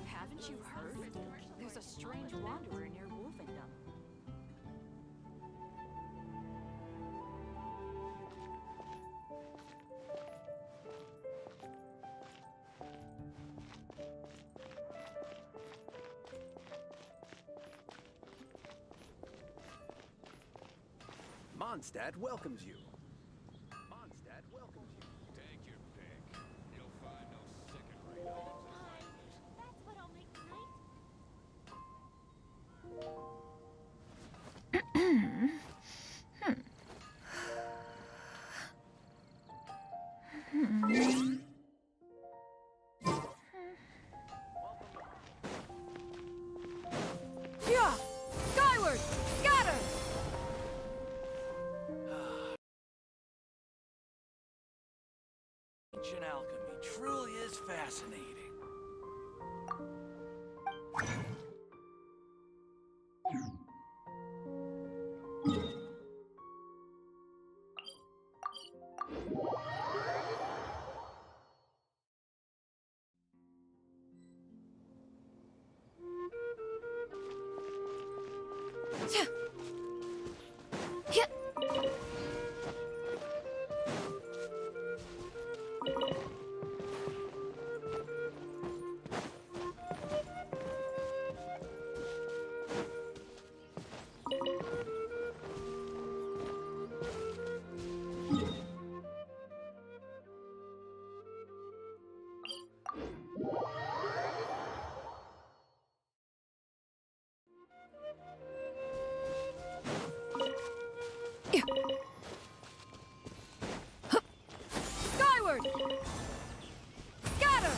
Haven't you heard? There's a strange wanderer near Wolfendom. Mondstadt welcomes you. Mondstadt welcomes you. Take your pick. You'll find no second-rate items. That's what I'll make tonight. Yeah! Skyward! Scatter! Ancient alchemy truly is fascinating. Skyward! Scatter!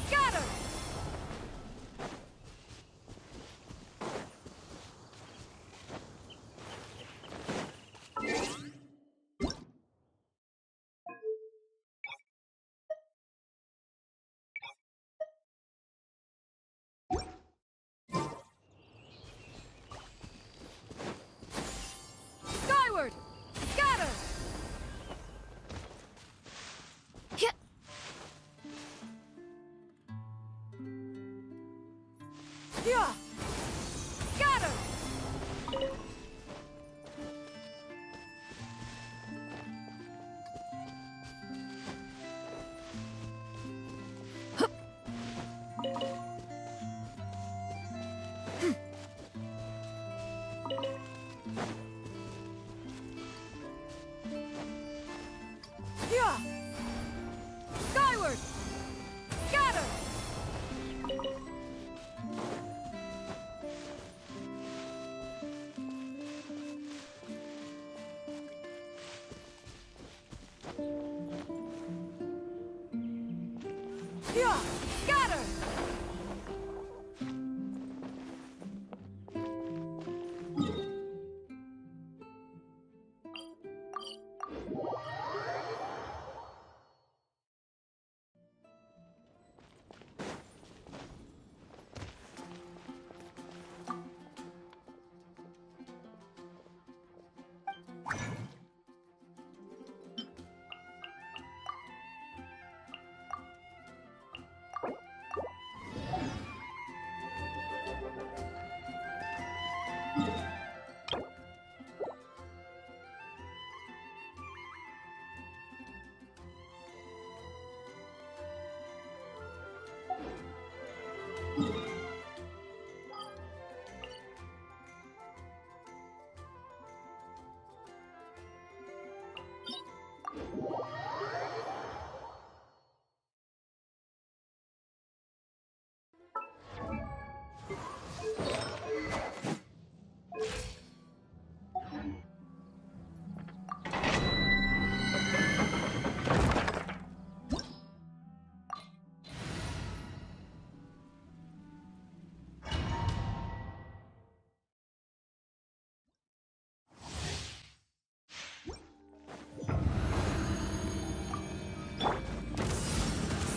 Scatter! Skyward! Scatter! Hit! Yeah! Scatter! Hup! Yeah! Skyward! Scatter! Yeah! Scatter!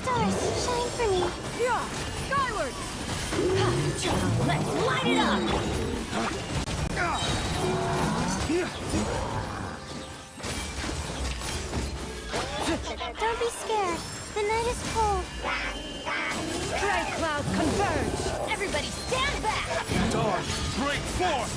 Stars, shine for me. Yeah! Skyward! Let's light it up! Don't be scared. The night is cold. Strike clouds converge! Everybody stand back! Dawn, break forth!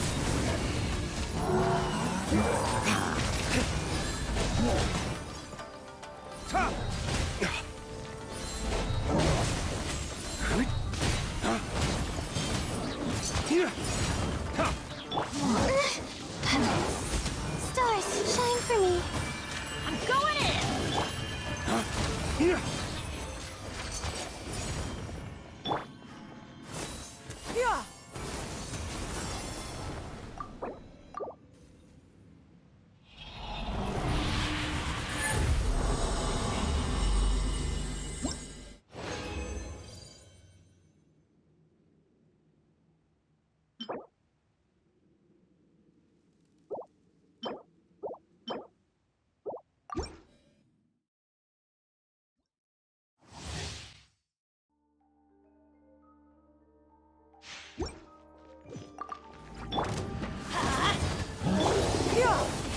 Stars, shine for me. I'm going in! Yeah!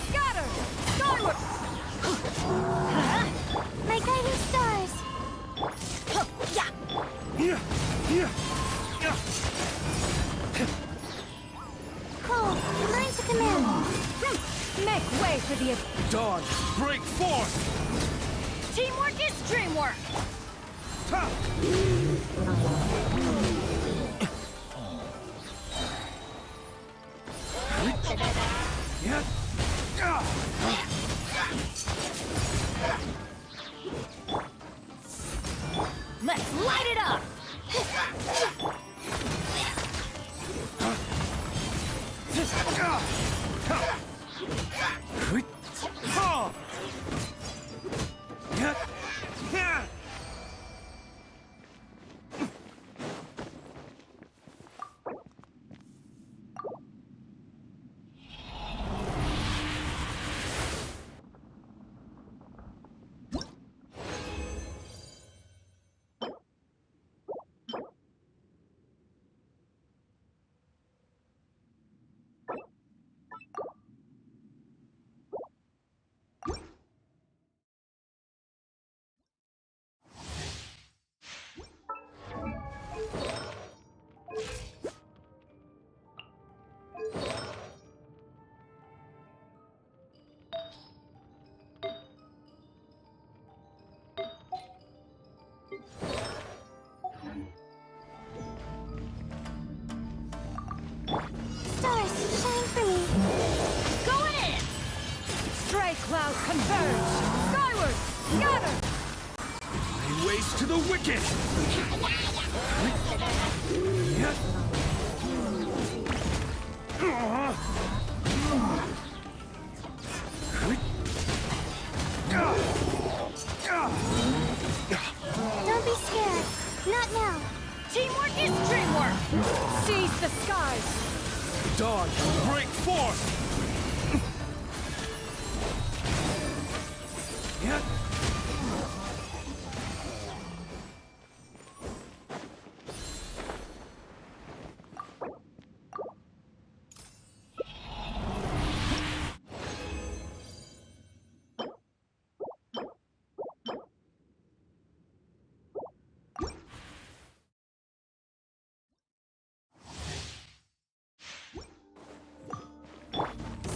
Scatter! Skyward! My guiding stars. Cold, learn to command. Make way for the... Dawn, break forth! Teamwork is dreamwork! Let's light it up! Stars, shine for me. Going in! Strike clouds converge! Skyward! Scatter! Lay waste to the wicked! Don't be scared. Not now. Teamwork is dreamwork! Seize the skies! Dawn, break forth!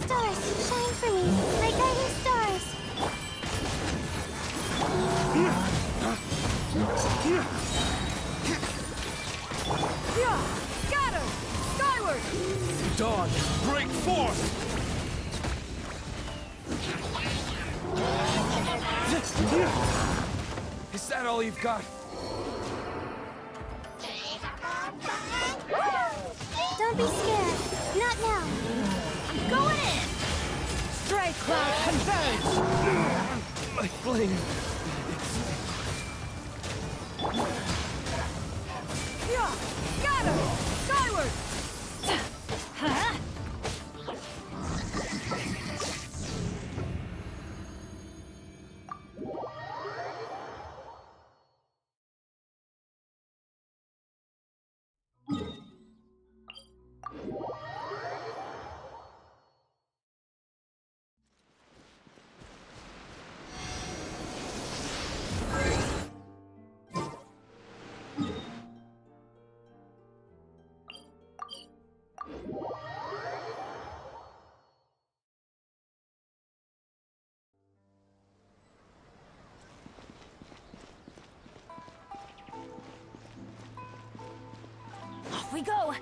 Stars, shine for me. My guiding stars. Scatter! Skyward! Dawn, break forth! Is that all you've got? Don't be scared. Not now. Going in! Strike cloud converge! My flame. Scatter! Skyward! Huh? we go!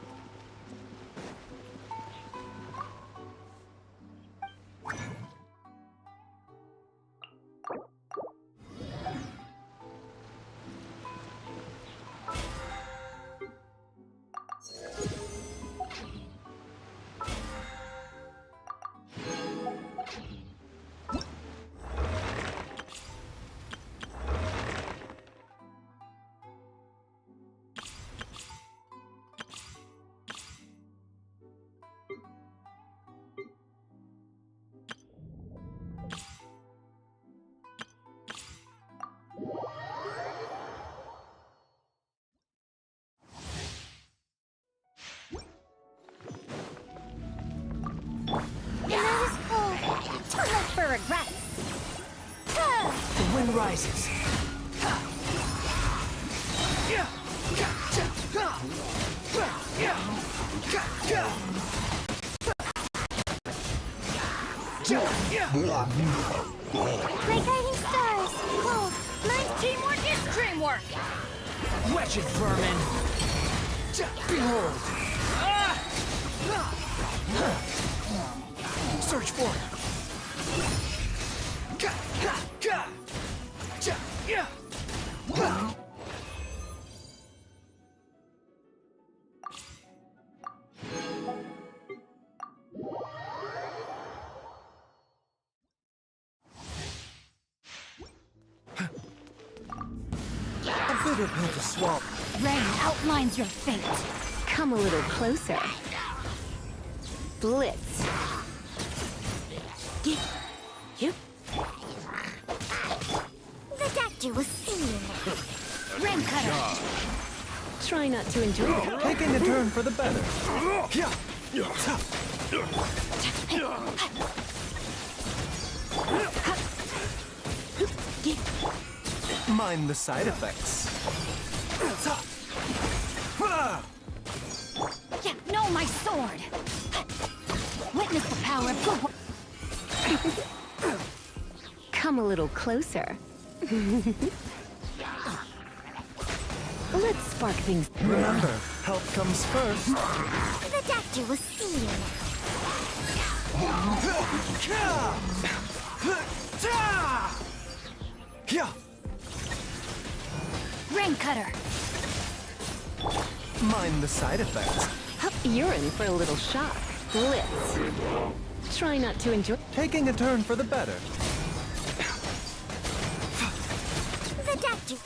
The night is cold. Too late for regrets. The wind rises. Like guiding stars. Cold. Mine's Teamwork is dreamwork! Wretched vermin. Behold. Search for it. A bitter pill to swallow. Rain outlines your fate. Come a little closer. Blitz. You? The doctor will see you now. Rain cutter! Try not to enjoy it. Taking a turn for the better. Mind the side effects. Yeah, no, my sword! Witness the power of good. Come a little closer. Let's spark things. Remember, health comes first. The doctor will see you now. Rain cutter! Mind the side effects. You're in for a little shock. Blitz. Try not to enjoy. Taking a turn for the better. The doctor.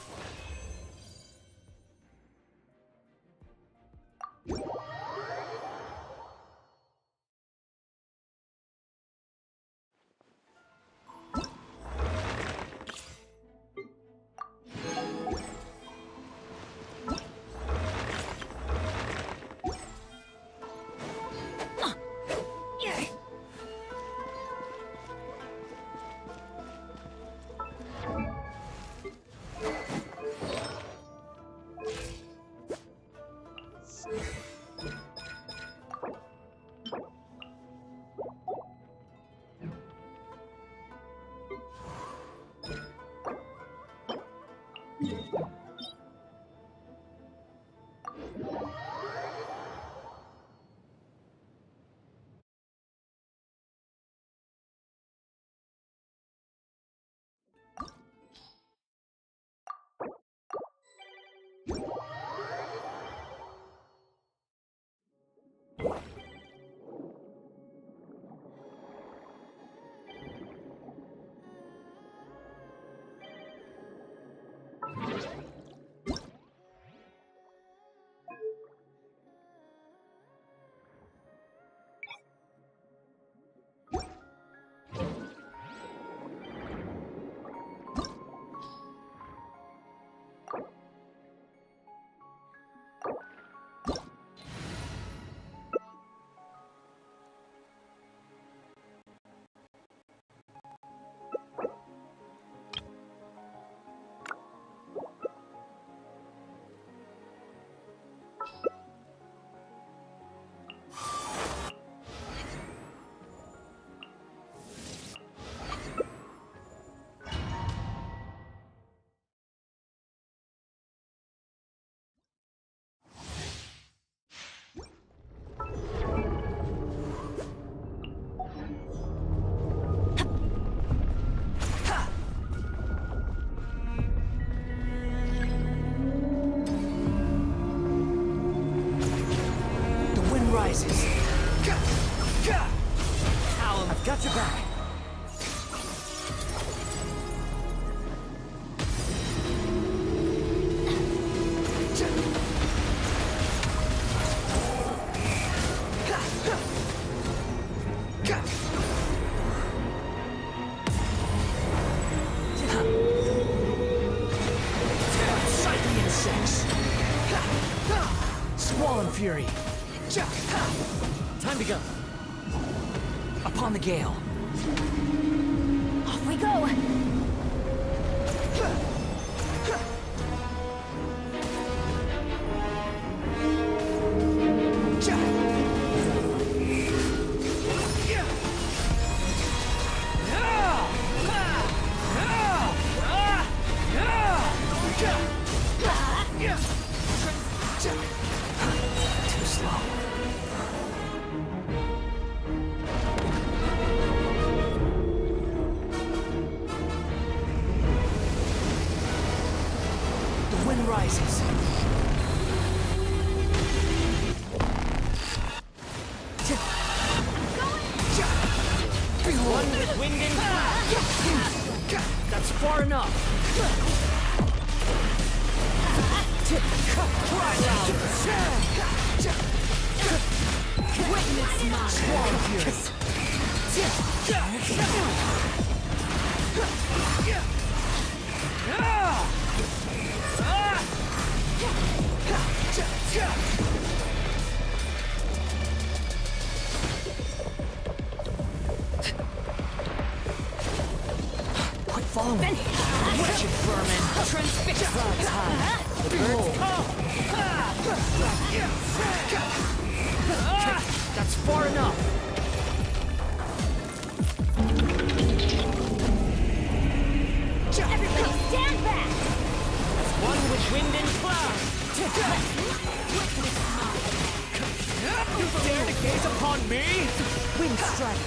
back. Psyche insects! Squall and fury! Time to go! Upon the gale! Off we go. Too slow. The wind rises. One with wind and cloud. That's far enough. Witness my Squall fury. Quit following me. Wretched vermin. transfix. Clouds high. The birds come. That's far enough. Everybody stand back. One with wind and cloud. You dare to gaze upon me? Wind strike.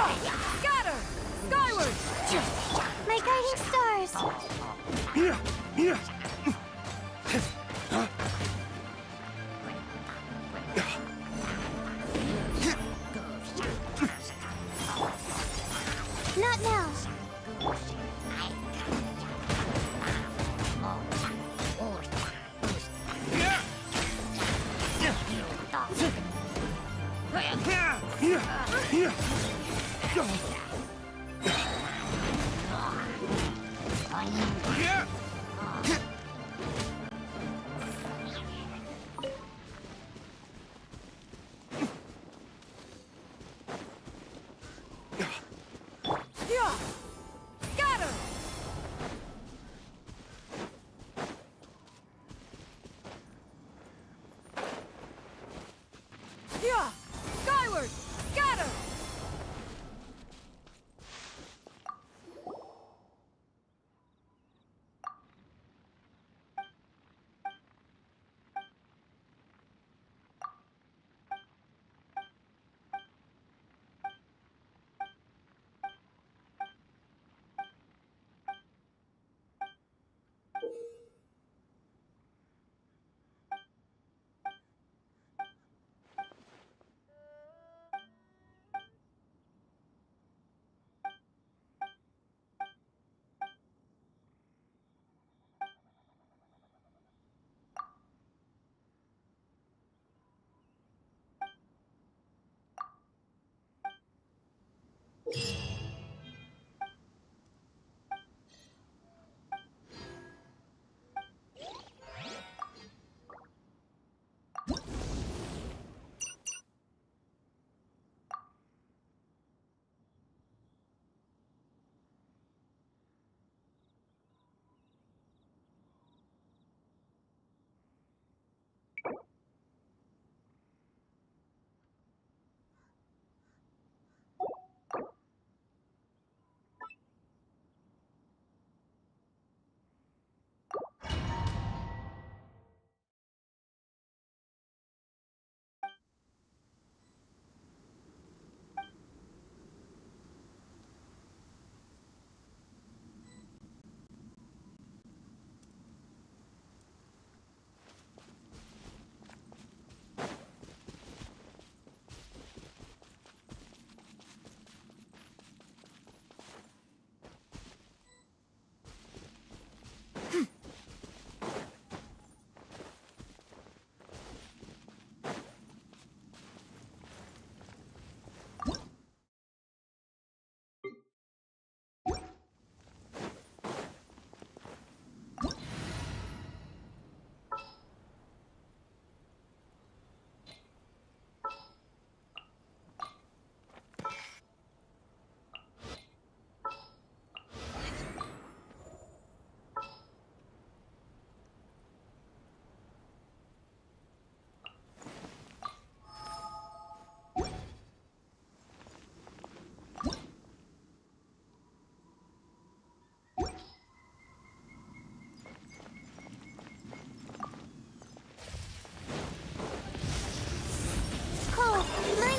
Scatter! Skyward! My guiding stars. Not now. Scatter! Skyward! Scatter!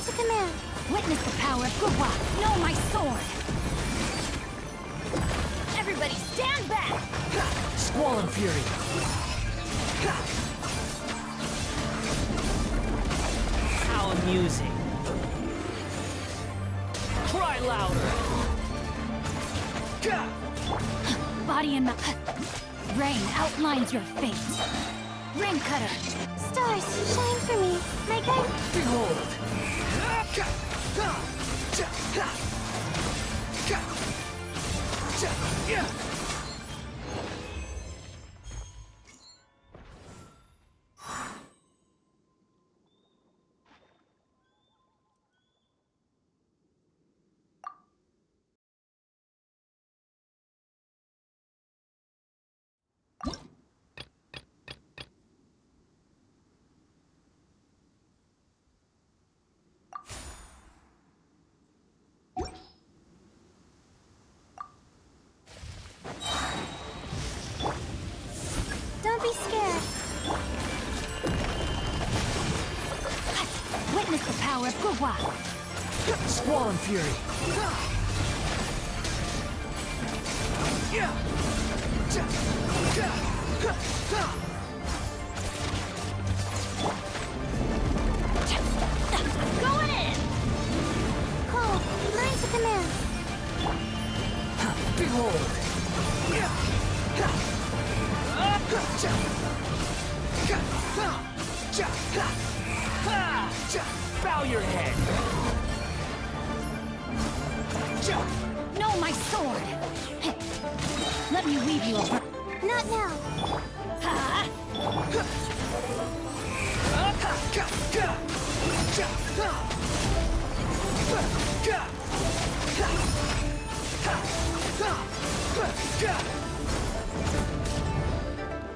To command. Witness the power of Gugwa! Know my sword! Everybody stand back! Squall Fury. How amusing. Cry louder. Body and rain outlines your fate. Ring cutter! Stars, shine for me. My guide. Behold. Don't be scared. Witness the power of Gugwa! Squall and fury. Going in! Cole, mine to command. Behold. Bow your head. No, my sword! Let me weave you a Not now. Ha!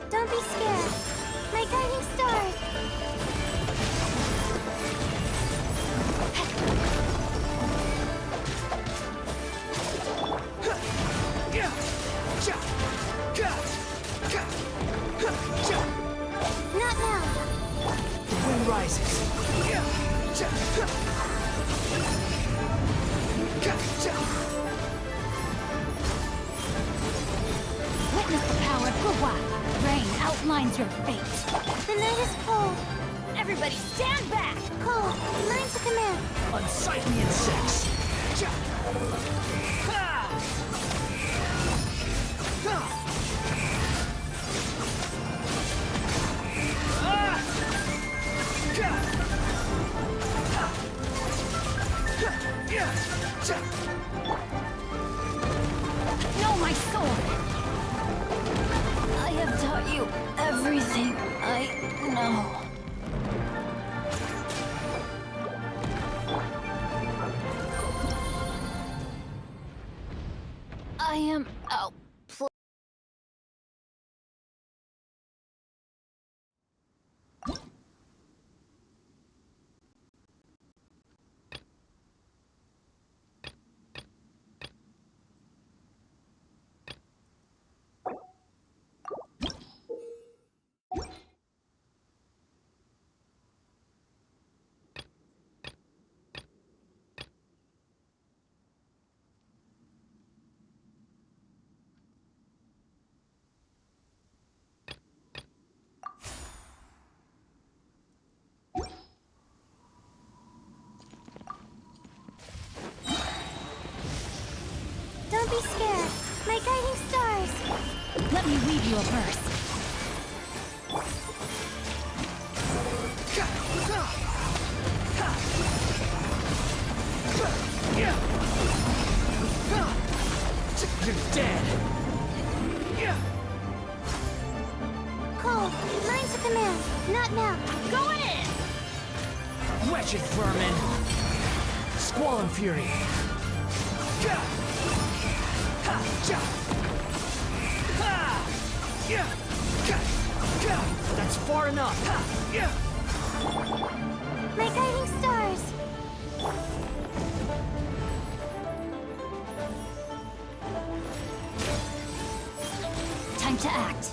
Don't be scared. My guiding stars. Not now. The wind rises. Witness the power of Gua. Rain outlines your fate. The night is cold. Everybody stand back! Cole, mine to command. Unsightly insects. No, my sword! I have taught you everything I know. I am out. Don't be scared. My guiding stars. Let me weave you a verse. You're dead. Cole, mine to command. Not now. Going in! Wretched vermin. Squall and fury. That's far enough. My guiding stars. Time to act.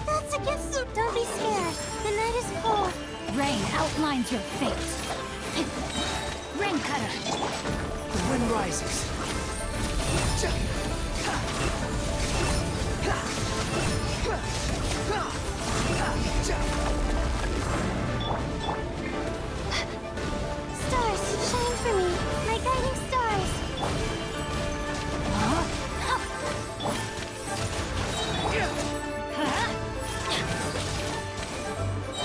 That's against the... Don't be scared. The night is cold. Rain outlines your fate. Rain cutter. The wind rises. Stars, shine for me. My guiding stars.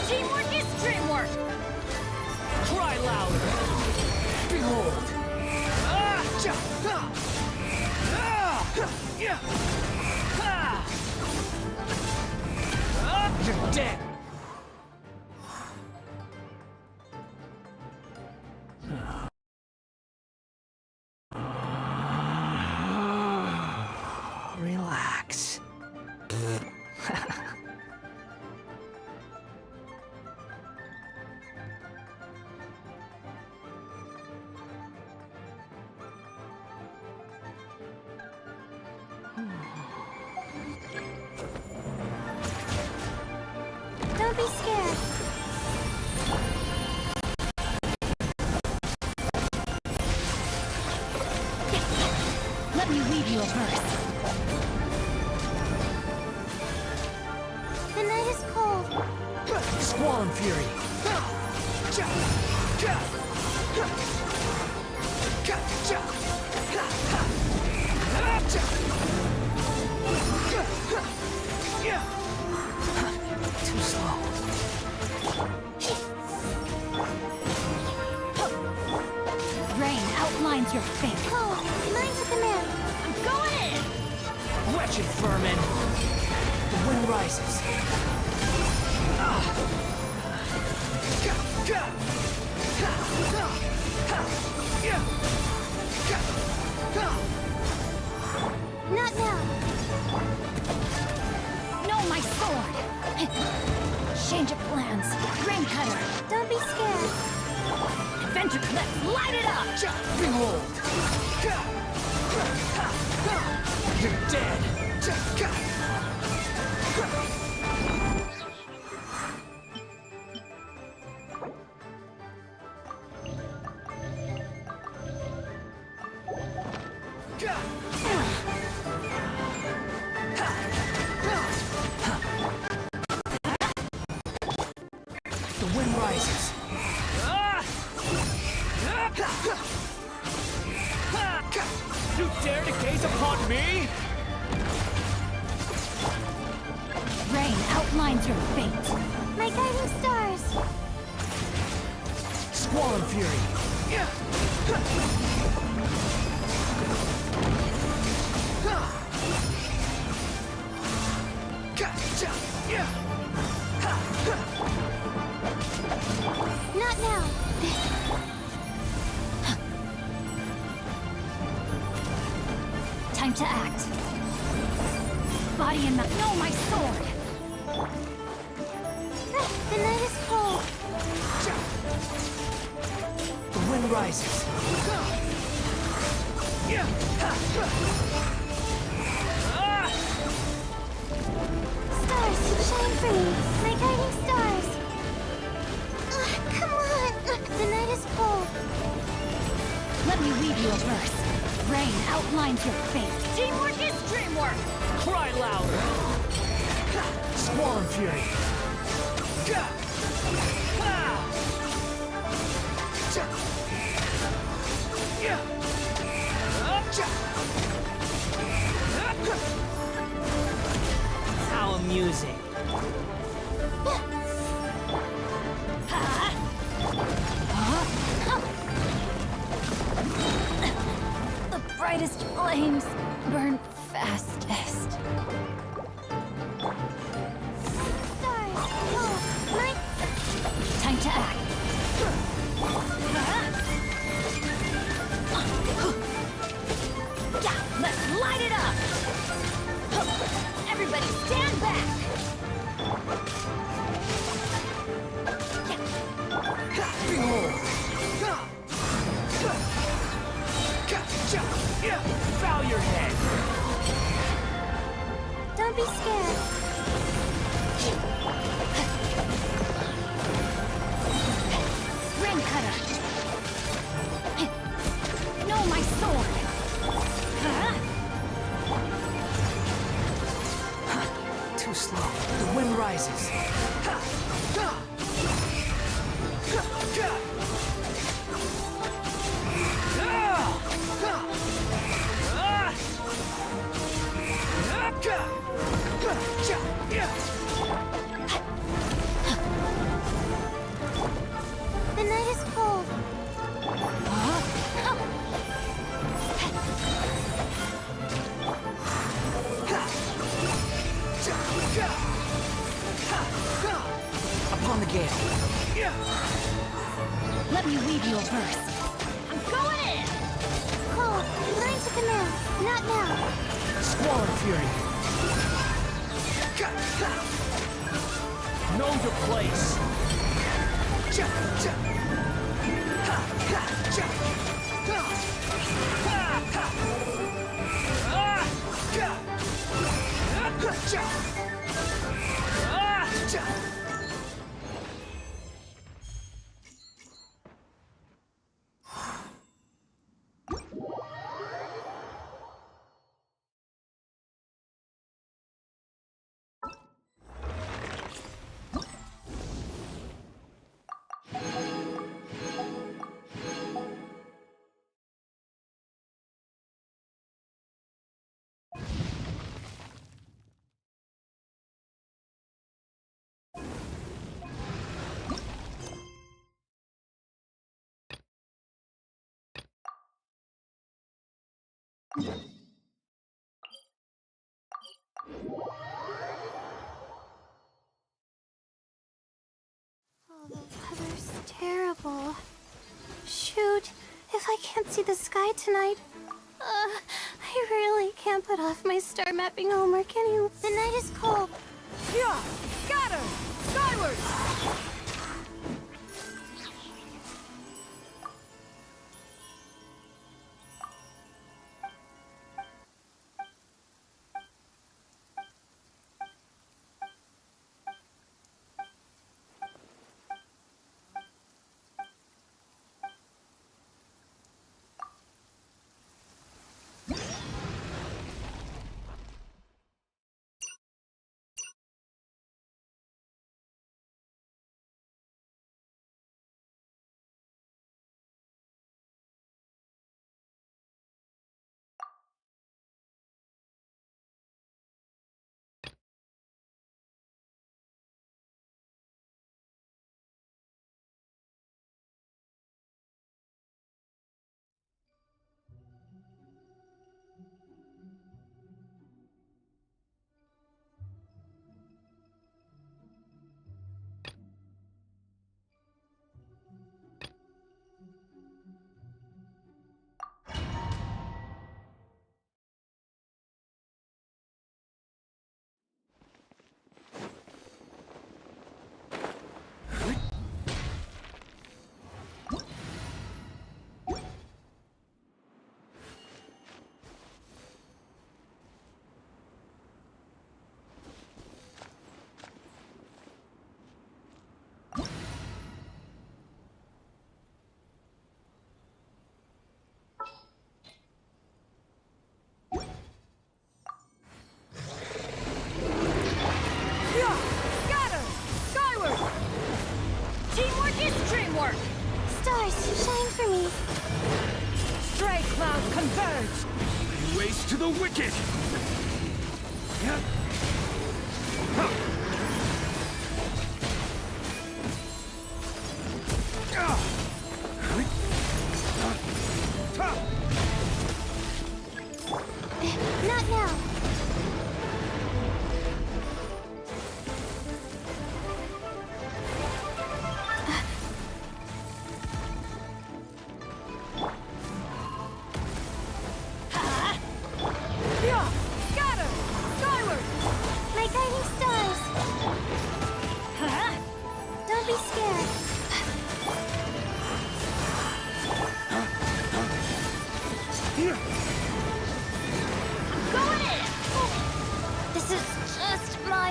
Teamwork is dreamwork! Cry louder. Behold. You're dead. Relax. Let me weave you a verse. The night is cold. Squall and fury. Too slow. Rain outlines your fate. Cold. Mine to command. I'm going in! Wretched vermin. The wind rises. Not now. No, my sword! Change of plans. Rain cutter. Don't be scared. Adventure, let's light it up! Behold! You're dead! The wind rises. You dare to gaze upon me? Rain outlines your fate. My guiding stars. Squall and fury. Not now. Time to act. Body and mind. No, my sword! The night is cold. The wind rises. Stars, shine for me. My guiding stars. Come on. The night is cold. Let me weave you a verse. Rain outlines your fate. Teamwork is dreamwork! Cry louder. Squall and fury. How amusing. The brightest flames burn fastest. Stars. Cold. My Time to act. Yeah, let's light it up! Everybody stand back! Behold. Bow your head. don't be scared. Rain cutter! No, my sword! Too slow. The wind rises. The night is cold. Upon the gale. Let me weave you a verse. I'm going in! Cold. Line to command. Not now. Squall and fury. Know your place. Oh, the weather's terrible. Shoot, if I can't see the sky tonight, I really can't put off my star mapping homework any. The night is cold. Yeah! Scatter! Skyward! Dreamwork! Stars, shine for me. Stray clouds converge! Waste to the wicked! Not now. My guiding stars. Don't be scared. Going in! This is just my...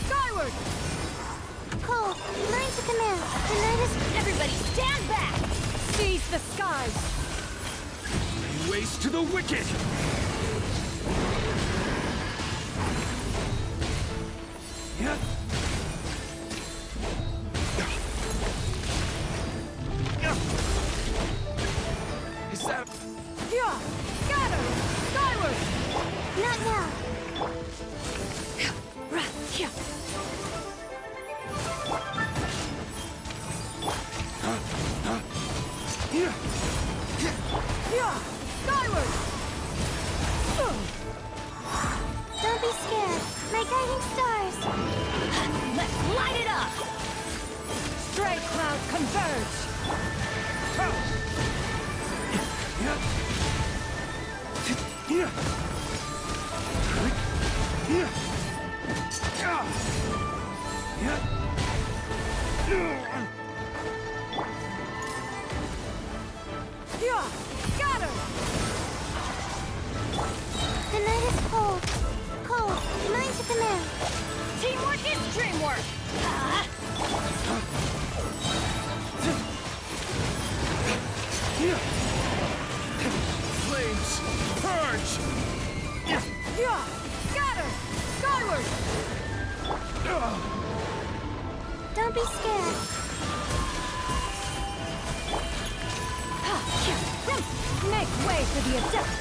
Skyward! Cole, line to command. The night is... Everybody stand back! Seize the skies! Waste to the wicked! Is that... Yeah! Scatter! Skyward! Not now. Yeah. Yeah! Skyward! Don't be scared. My guiding stars. Let's light it up! Stray clouds converge! Yeah! Scatter! The night is cold. Cole, line to command. Teamwork is dreamwork! Flames! Purge! Yeah! Scatter! Skyward! Don't be scared. way for the adept.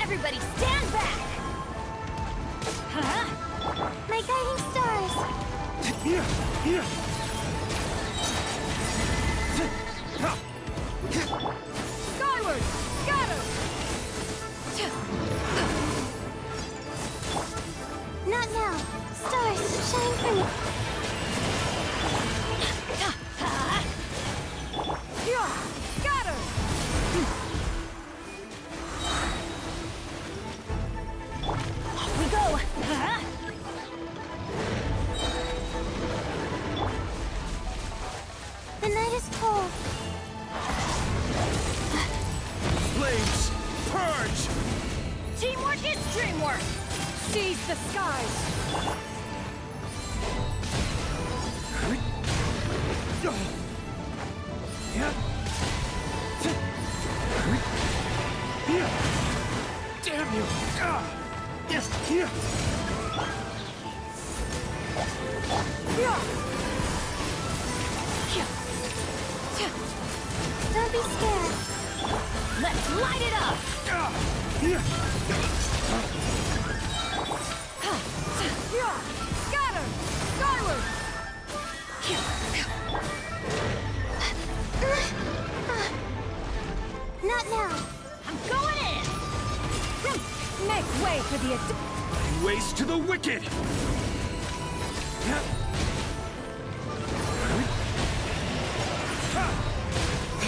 Everybody stand back! Huh? My guiding stars! Skyward! Scatter! Not now! Stars, shine for me! Scatter! Off we go! The night is cold. Flames, purge! Teamwork is dreamwork! Seize the skies! Damn you! Yes, here! Don't be scared. Let's light it up! Scatter! Skyward! Not now. I'm going in! Make way for the Waste to the wicked!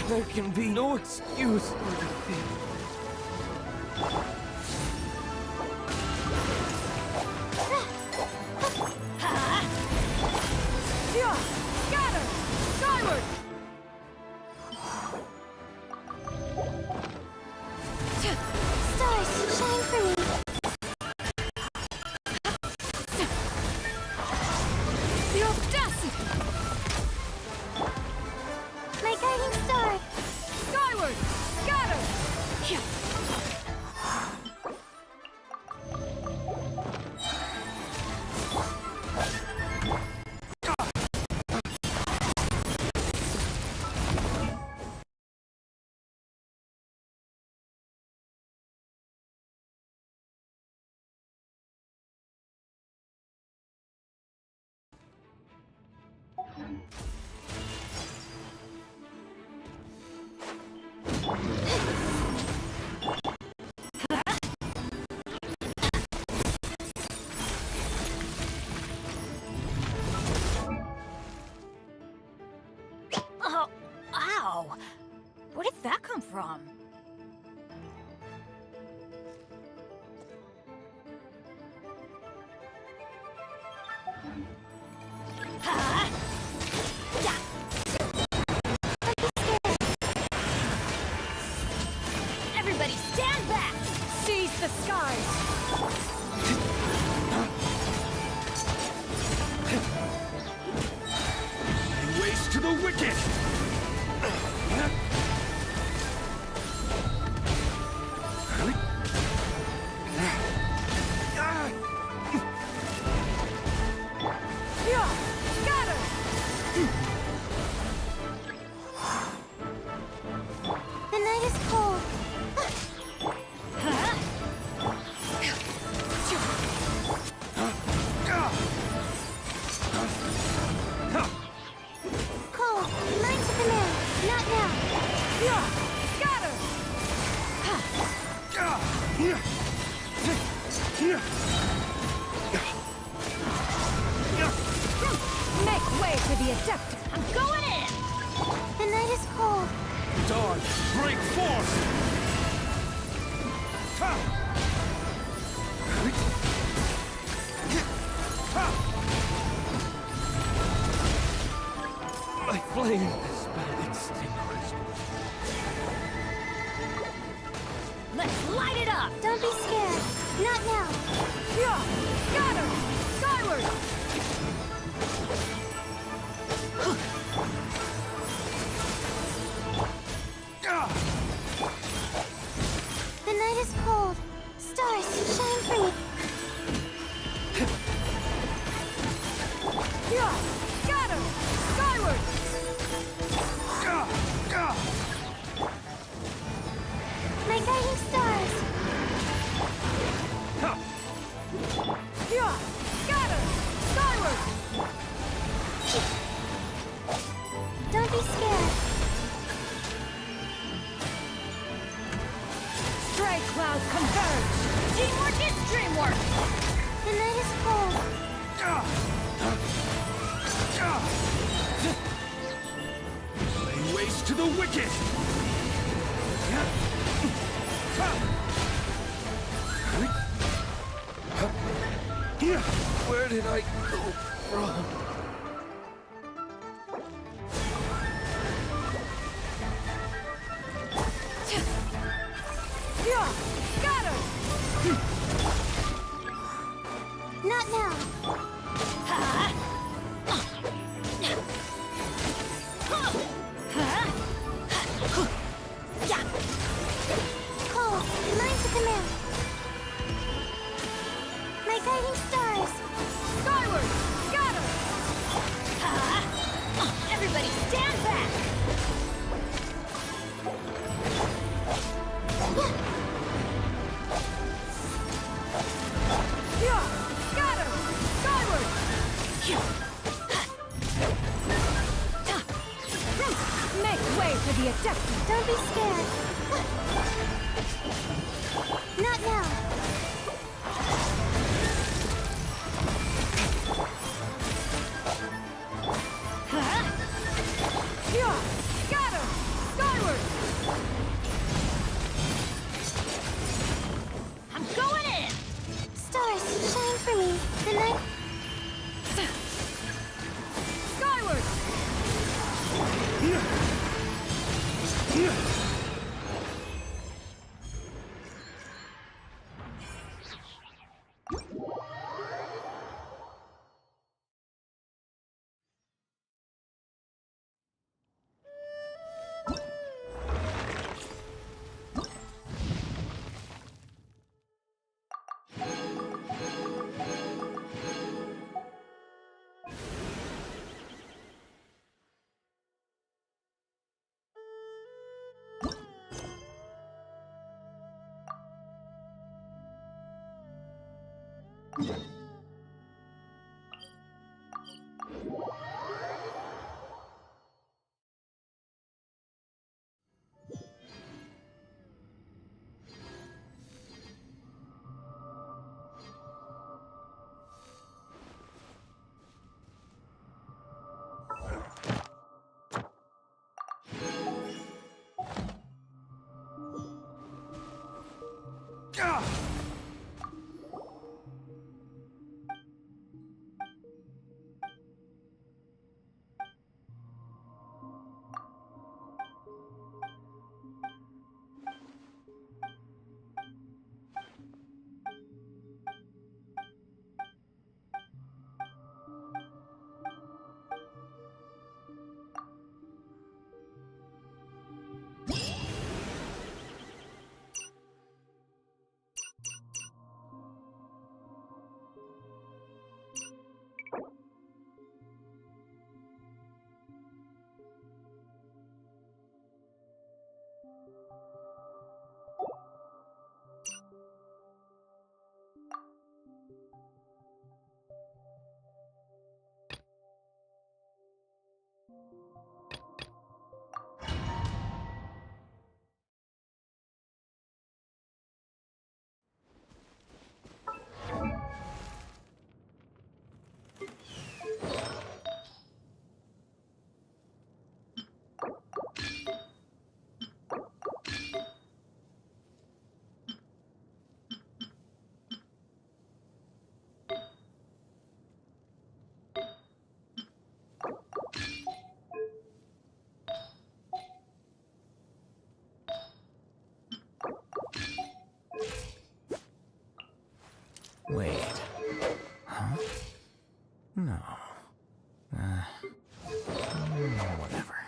There can be no excuse for defeat. Scatter! Skyward! Stars, shine for me. The audacity! My guiding star. Skyward! Scatter! Oh, ow! Where did that come from? Ha! Yeah. Everybody stand back! Seize the skies! Waste to the wicked! Scatter! The night is cold. Huh? Cold. Mine to command. Not now. Scatter! Make way for the adept! I'm going in! The night is cold. Dawn, break forth! Ha! My flame has been extinguished. Let's light it up! Don't be scared. Not now. Scatter! Skyward! The night is cold. Stars, shine for me. Scatter! Skyward! Skyward! My guiding stars! Yeah! Scatter! Skyward! Don't be scared. Stray clouds converge! Teamwork is dreamwork! The night is cold. Lay waste to the wicked! Where did I go wrong? Yeah! Scatter! Not now. Cold, mine to command. My guiding stars. Skyward! Scatter! Everybody stand back! Yeah! Scatter! Skyward! Make way for the Adepti! Don't be scared. Not now. Yeah! Scatter! Skyward! I'm going in! Stars, shine for me. The night. Skyward! Wait. Huh? No. Whatever.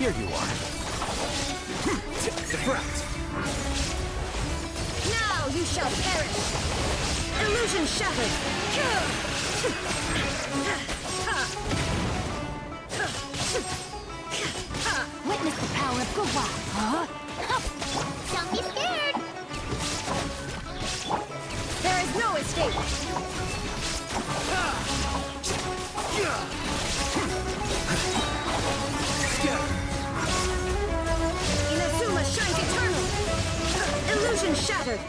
Here you are. Deflect. Now you shall perish! Illusion shattered! Witness the power of Gua! Huh? Don't be scared! There is no escape! Inazuma shines eternal! Illusion shattered!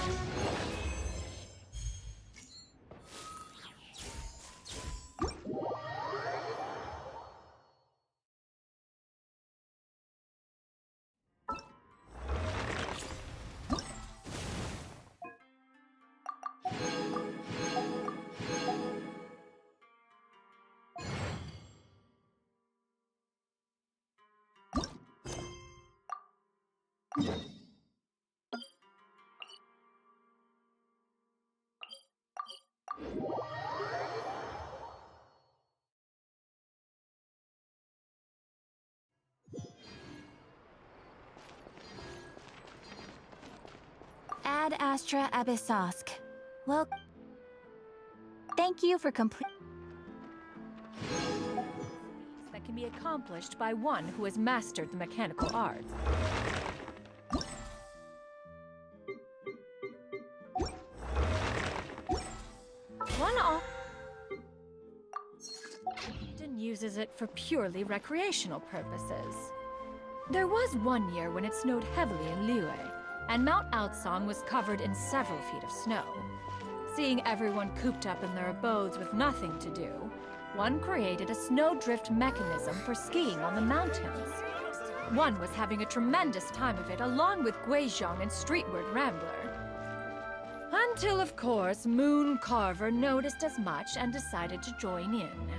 Ad Astra Abyssosk. Well, thank you for complete. That can be accomplished by one who has mastered the mechanical arts. One often uses it for purely recreational purposes. There was one year when it snowed heavily in Liyue, and Mount Outsong was covered in several feet of snow. Seeing everyone cooped up in their abodes with nothing to do, one created a snowdrift mechanism for skiing on the mountains. One was having a tremendous time of it along with Guizhong and Streetward Rambler. Until, of course, Moon Carver noticed as much and decided to join in.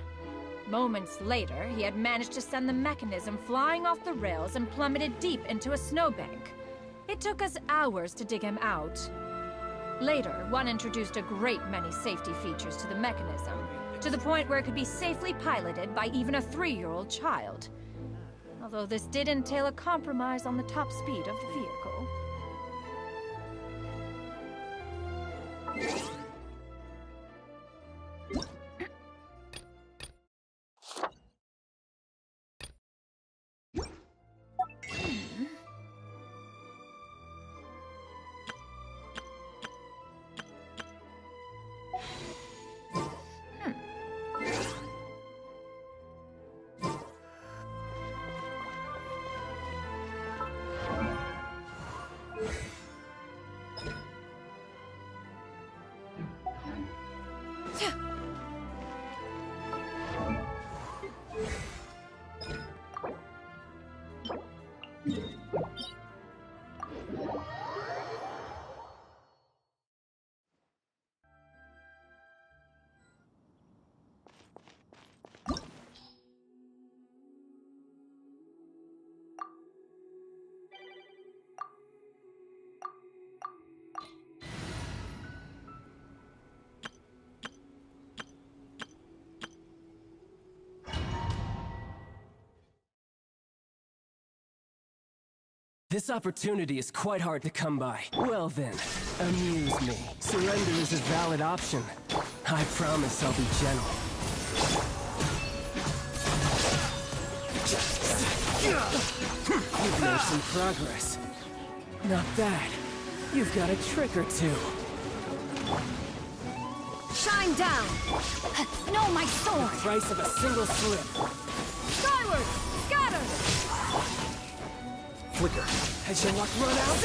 Moments later, he had managed to send the mechanism flying off the rails and plummeted deep into a snowbank. It took us hours to dig him out. Later, one introduced a great many safety features to the mechanism, to the point where it could be safely piloted by even a 3-year-old child. Although this did entail a compromise on the top speed of the vehicle. This opportunity is quite hard to come by. Well then, amuse me. Surrender is a valid option. I promise I'll be gentle. You've made some progress. Not bad. You've got a trick or two. Shine down! No, my sword! Price of a single slip. Skyward! Scatter! Flicker. Has your luck run out?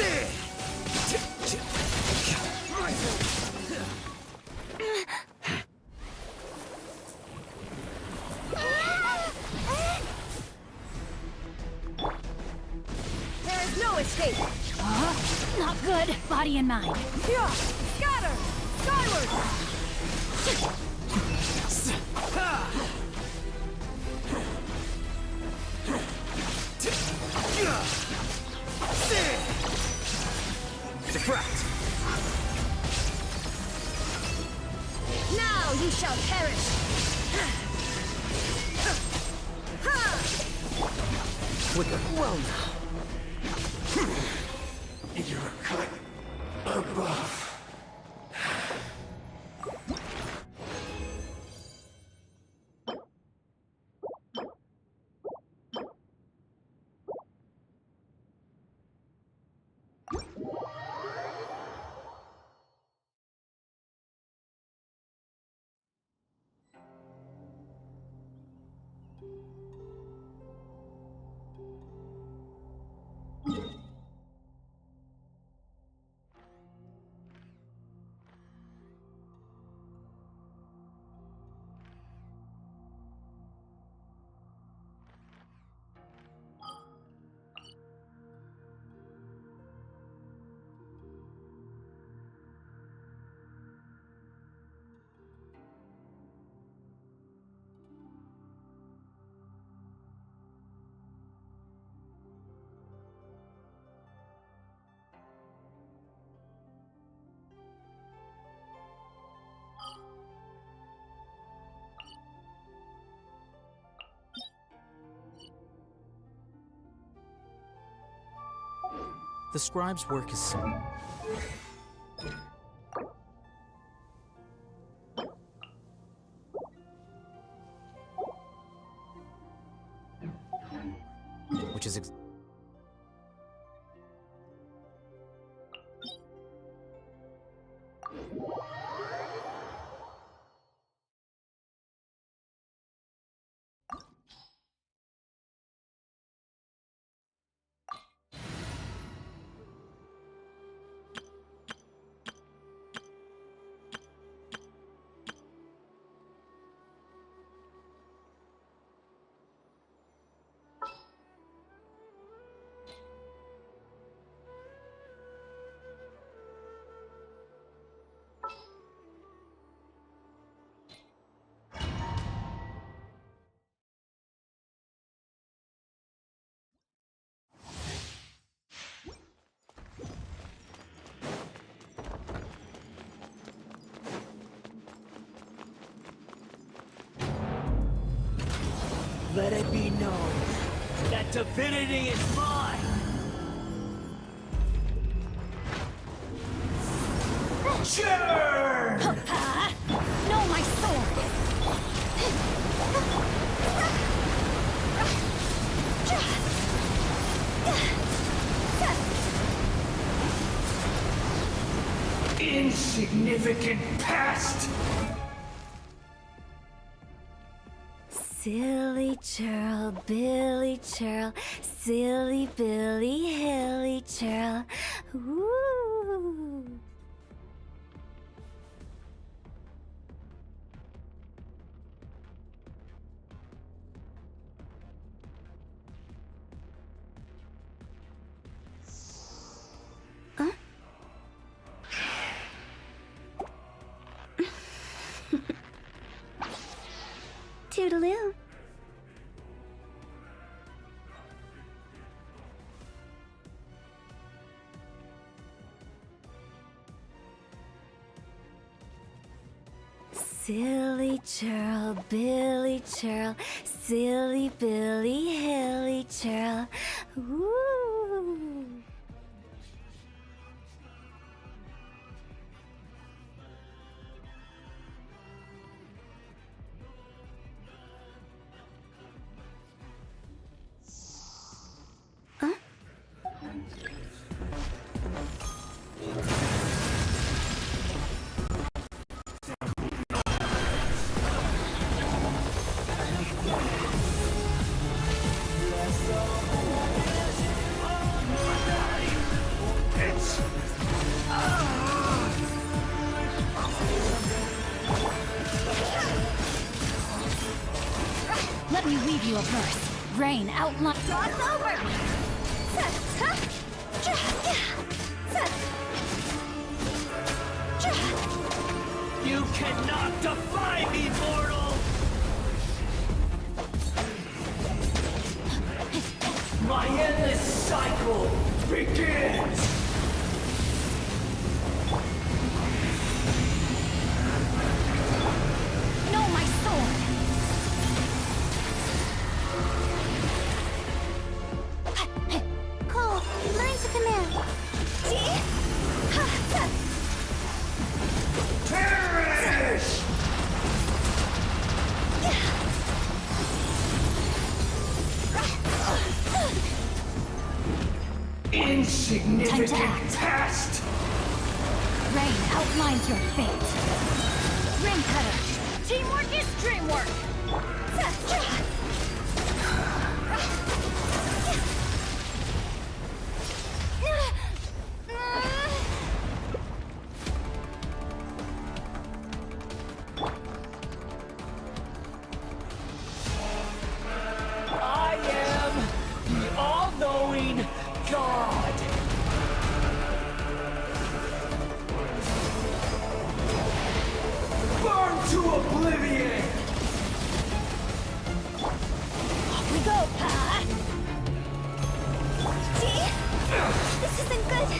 There is no escape! Not good. Body and mind. Yeah! Scatter! Skyward! Deflect. Now you shall perish! flicker. Well now. You're cut above. The scribe's work is simple. Which is Let it be known that divinity is mine! Sure! No, my sword! Insignificant past! Silly churl, Billy churl, silly Billy, hilly churl. Ooh. Huh? Toodaloo. Silly churl, Billy churl, silly Billy, hilly churl. Ooh. Let me weave you a verse. Rain outline. Cross over! You cannot defy me, mortal! My endless cycle begins! No, my sword! Insignificant Time to act. pest! Rain outlines your fate. Ring cutter. Teamwork is dreamwork. I am the all-knowing God! Burn to oblivion! Off we go, Pa. See? This isn't good.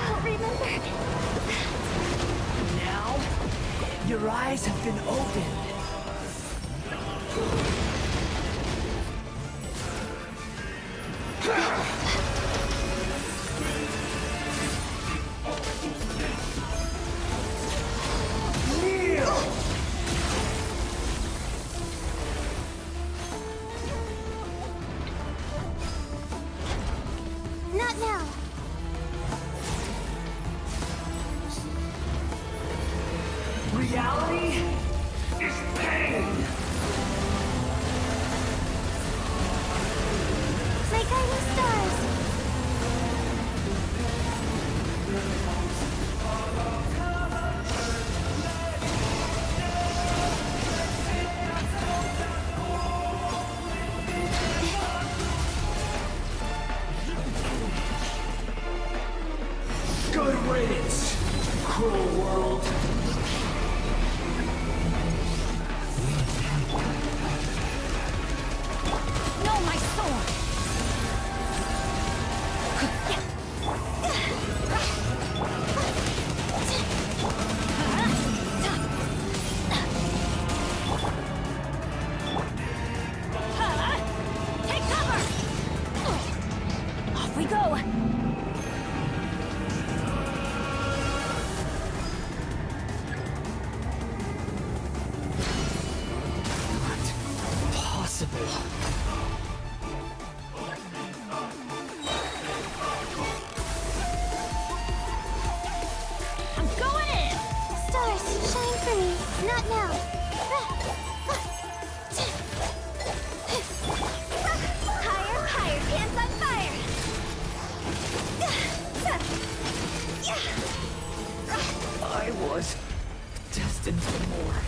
I'll remember. Now, your eyes have been opened. Kneel! Not now. Reality is pain! My guiding stars. Good riddance, cruel world. No, my sword. Take cover. Off we go. Possible. I'm going in. Stars, shine for me. Not now. Higher, higher, dance on fire. I was destined for more.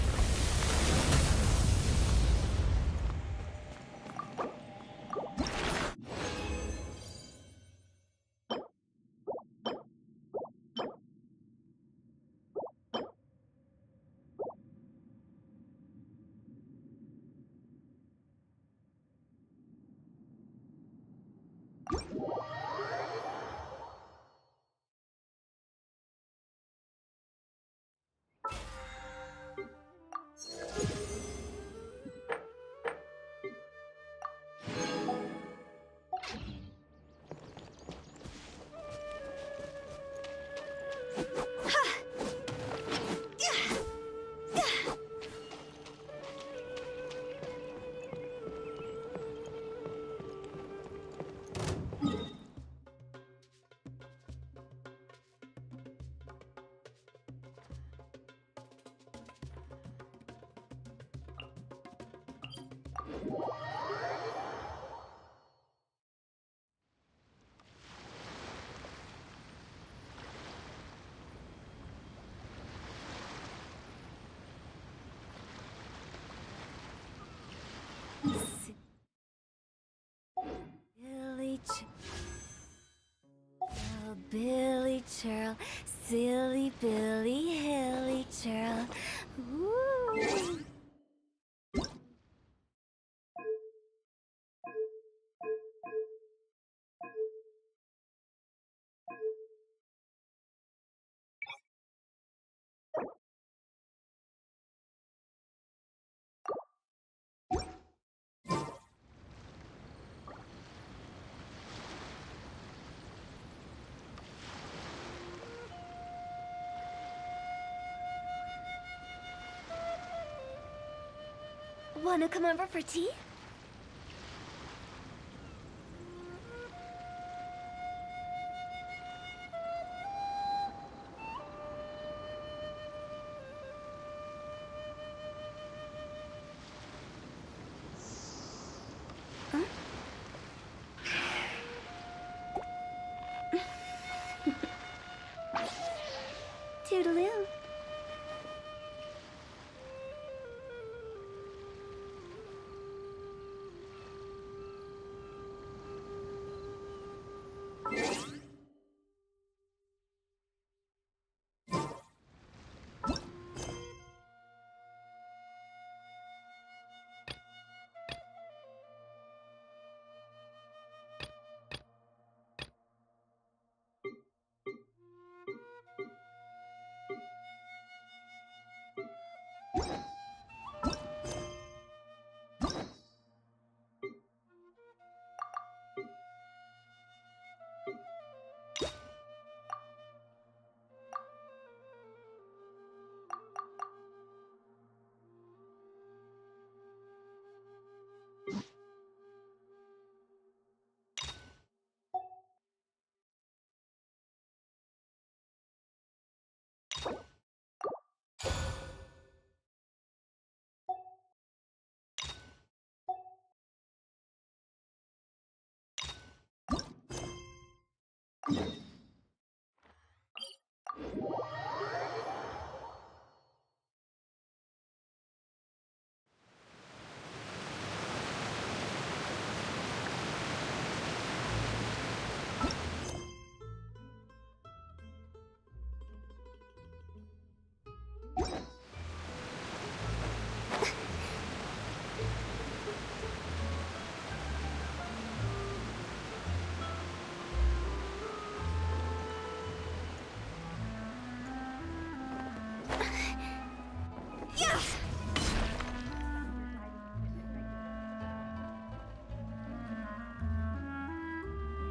Billy Churl, silly Billy Hilly Churl. Ooh. Wanna come over for tea?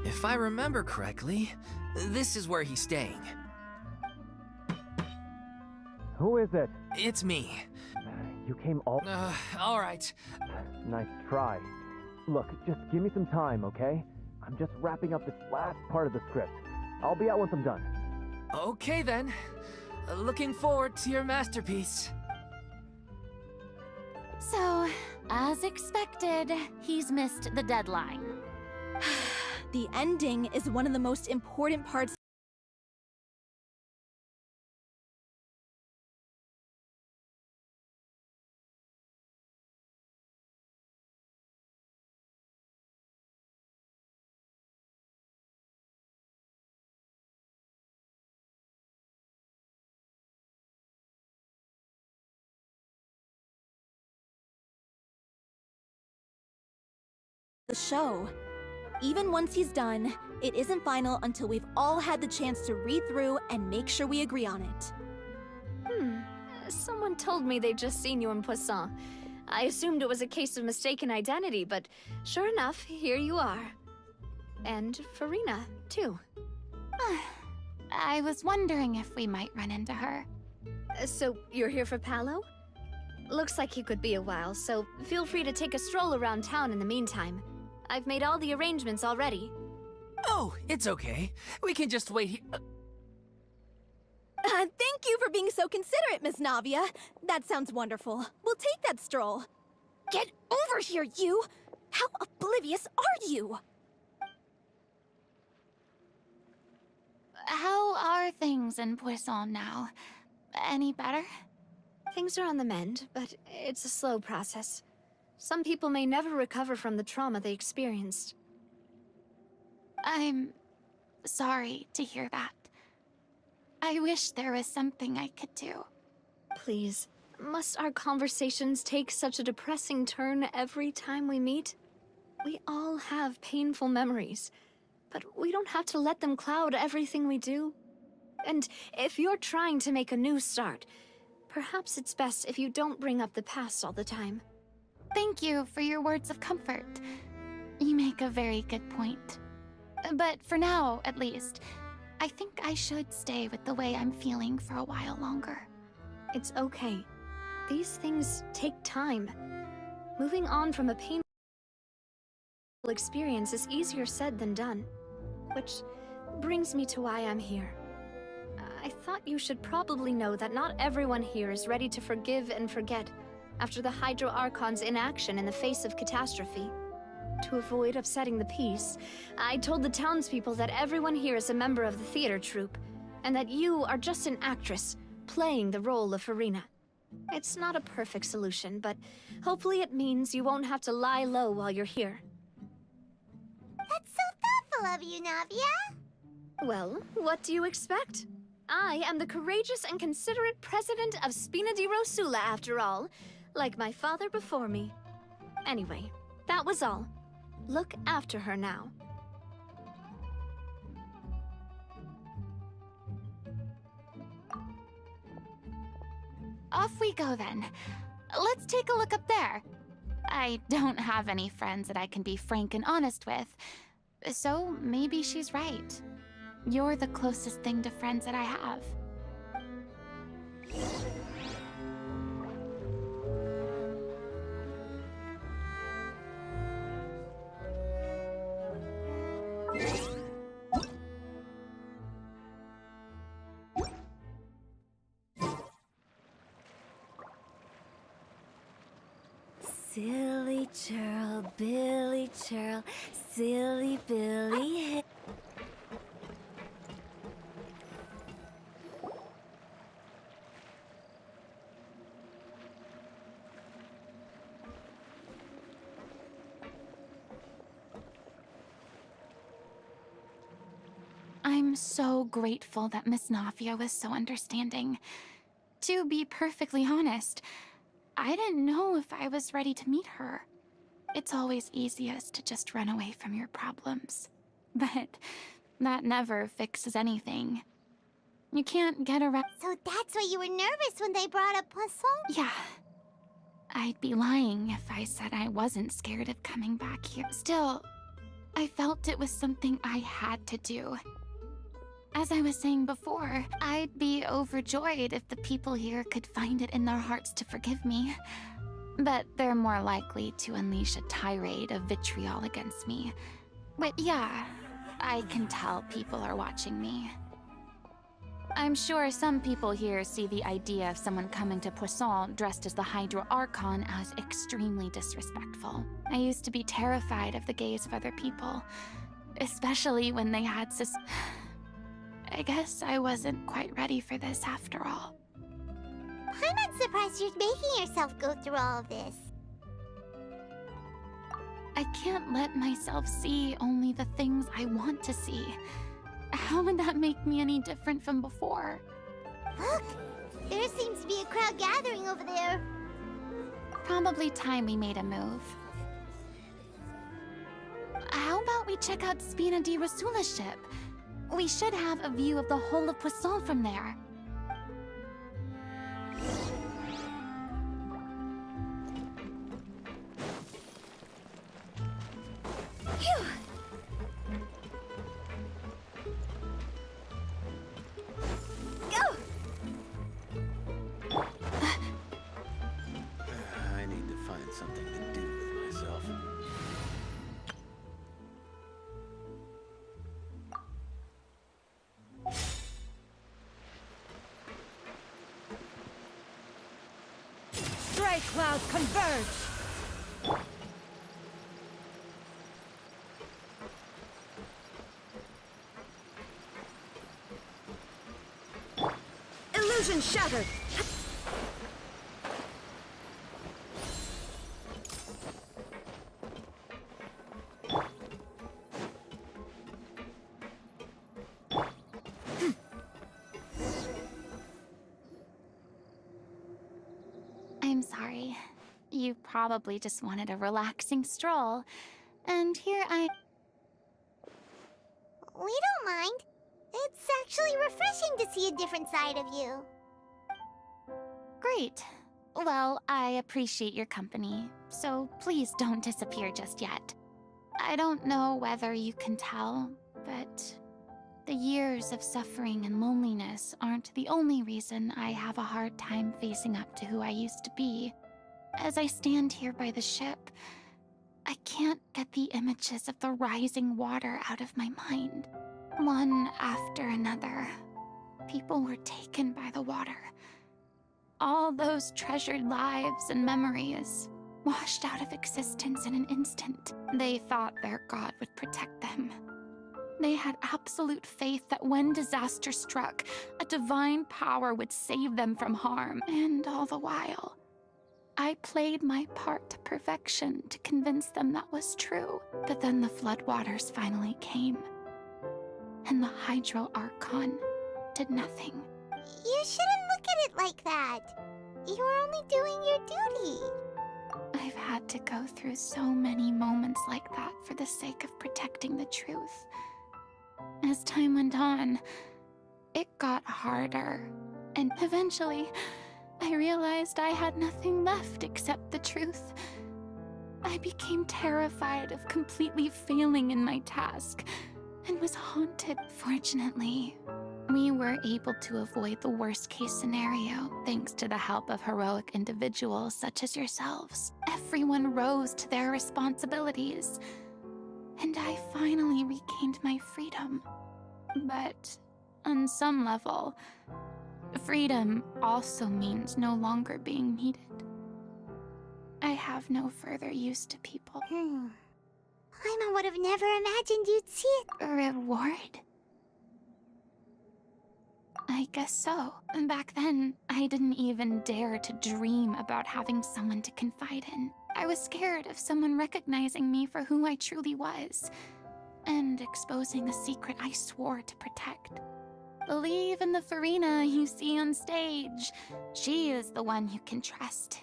If I remember correctly, this is where he's staying. Who is it? It's me. You came all... All right. Nice try. Look, just give me some time, okay? I'm just wrapping up this last part of the script. I'll be out once I'm done. Okay then. Looking forward to your masterpiece. So, as expected, he's missed the deadline. The ending is one of the most important parts. The show. Even once he's done, it isn't final until we've all had the chance to read through and make sure we agree on it. Someone told me they'd just seen you in Poisson. I assumed it was a case of mistaken identity, but sure enough, here you are. And Farina, too. I was wondering if we might run into her. So, you're here for Paolo? Looks like he could be a while, so feel free to take a stroll around town in the meantime. I've made all the arrangements already. Oh, it's okay. We can just wait here. Thank you for being so considerate, Miss Navia. That sounds wonderful. We'll take that stroll. Get over here, you! How oblivious are you? How are things in Poisson now? Any better? Things are on the mend, but it's a slow process. Some people may never recover from the trauma they experienced. I'm sorry to hear that. I wish there was something I could do. Please, must our conversations take such a depressing turn every time we meet? We all have painful memories, but we don't have to let them cloud everything we do. And if you're trying to make a new start, perhaps it's best if you don't bring up the past all the time. Thank you for your words of comfort. You make a very good point. But for now, at least, I think I should stay with the way I'm feeling for a while longer. It's okay. These things take time. Moving on from a painful experience is easier said than done. Which brings me to why I'm here. I thought you should probably know that not everyone here is ready to forgive and forget after the Hydro Archon's inaction in the face of catastrophe. To avoid upsetting the peace, I told the townspeople that everyone here is a member of the theater troupe, and that you are just an actress playing the role of Farina. It's not a perfect solution, but hopefully it means you won't have to lie low while you're here. That's so thoughtful of you, Navia. Well, what do you expect? I am the courageous and considerate president of Spina di Rosula, after all, like my father before me. Anyway, that was all. Look after her now. Off we go then. Let's take a look up there. I don't have any friends that I can be frank and honest with, so maybe she's right. You're the closest thing to friends that I have. Silly churl, Billy churl, silly Billy. I'm so grateful that Miss Navia was so understanding. To be perfectly honest, I didn't know if I was ready to meet her. It's always easiest to just run away from your problems. But that never fixes anything. You can't get around— So that's why you were nervous when they brought up Poisson? Yeah. I'd be lying if I said I wasn't scared of coming back here. Still, I felt it was something I had to do. As I was saying before, I'd be overjoyed if the people here could find it in their hearts to forgive me. But they're more likely to unleash a tirade of vitriol against me. But yeah, I can tell people are watching me. I'm sure some people here see the idea of someone coming to Poisson dressed as the Hydro Archon as extremely disrespectful. I used to be terrified of the gaze of other people, especially when they had I guess I wasn't quite ready for this after all. I'm not surprised you're making yourself go through all of this. I can't let myself see only the things I want to see. How would that make me any different from before? Look! There seems to be a crowd gathering over there. Probably time we made a move. How about we check out Spina di Rosula's ship? We should have a view of the whole of Poisson from there. Phew! Go! I need to find something to do with myself. Stray clouds converge! Illusion shattered! I'm sorry. You probably just wanted a relaxing stroll. And here I... We don't mind. It's actually refreshing to see a different side of you. Great. Well, I appreciate your company, so please don't disappear just yet. I don't know whether you can tell, but the years of suffering and loneliness aren't the only reason I have a hard time facing up to who I used to be. As I stand here by the ship, I can't get the images of the rising water out of my mind. One after another, people were taken by the water. All those treasured lives and memories washed out of existence in an instant. They thought their god would protect them. They had absolute faith that when disaster struck, a divine power would save them from harm. And all the while, I played my part to perfection to convince them that was true. But then the floodwaters finally came, and the Hydro Archon did nothing. You shouldn't look at it like that. You were only doing your duty. I've had to go through so many moments like that for the sake of protecting the truth. As time went on, it got harder, and eventually, I realized I had nothing left except the truth. I became terrified of completely failing in my task, and was haunted. Fortunately, we were able to avoid the worst-case scenario thanks to the help of heroic individuals such as yourselves. Everyone rose to their responsibilities, and I finally regained my freedom. But on some level, freedom also means no longer being needed. I have no further use to people. Paimon would have never imagined you'd see it. A reward? I guess so. Back then, I didn't even dare to dream about having someone to confide in. I was scared of someone recognizing me for who I truly was. and exposing the secret I swore to protect. Believe in the Farina you see on stage. She is the one you can trust.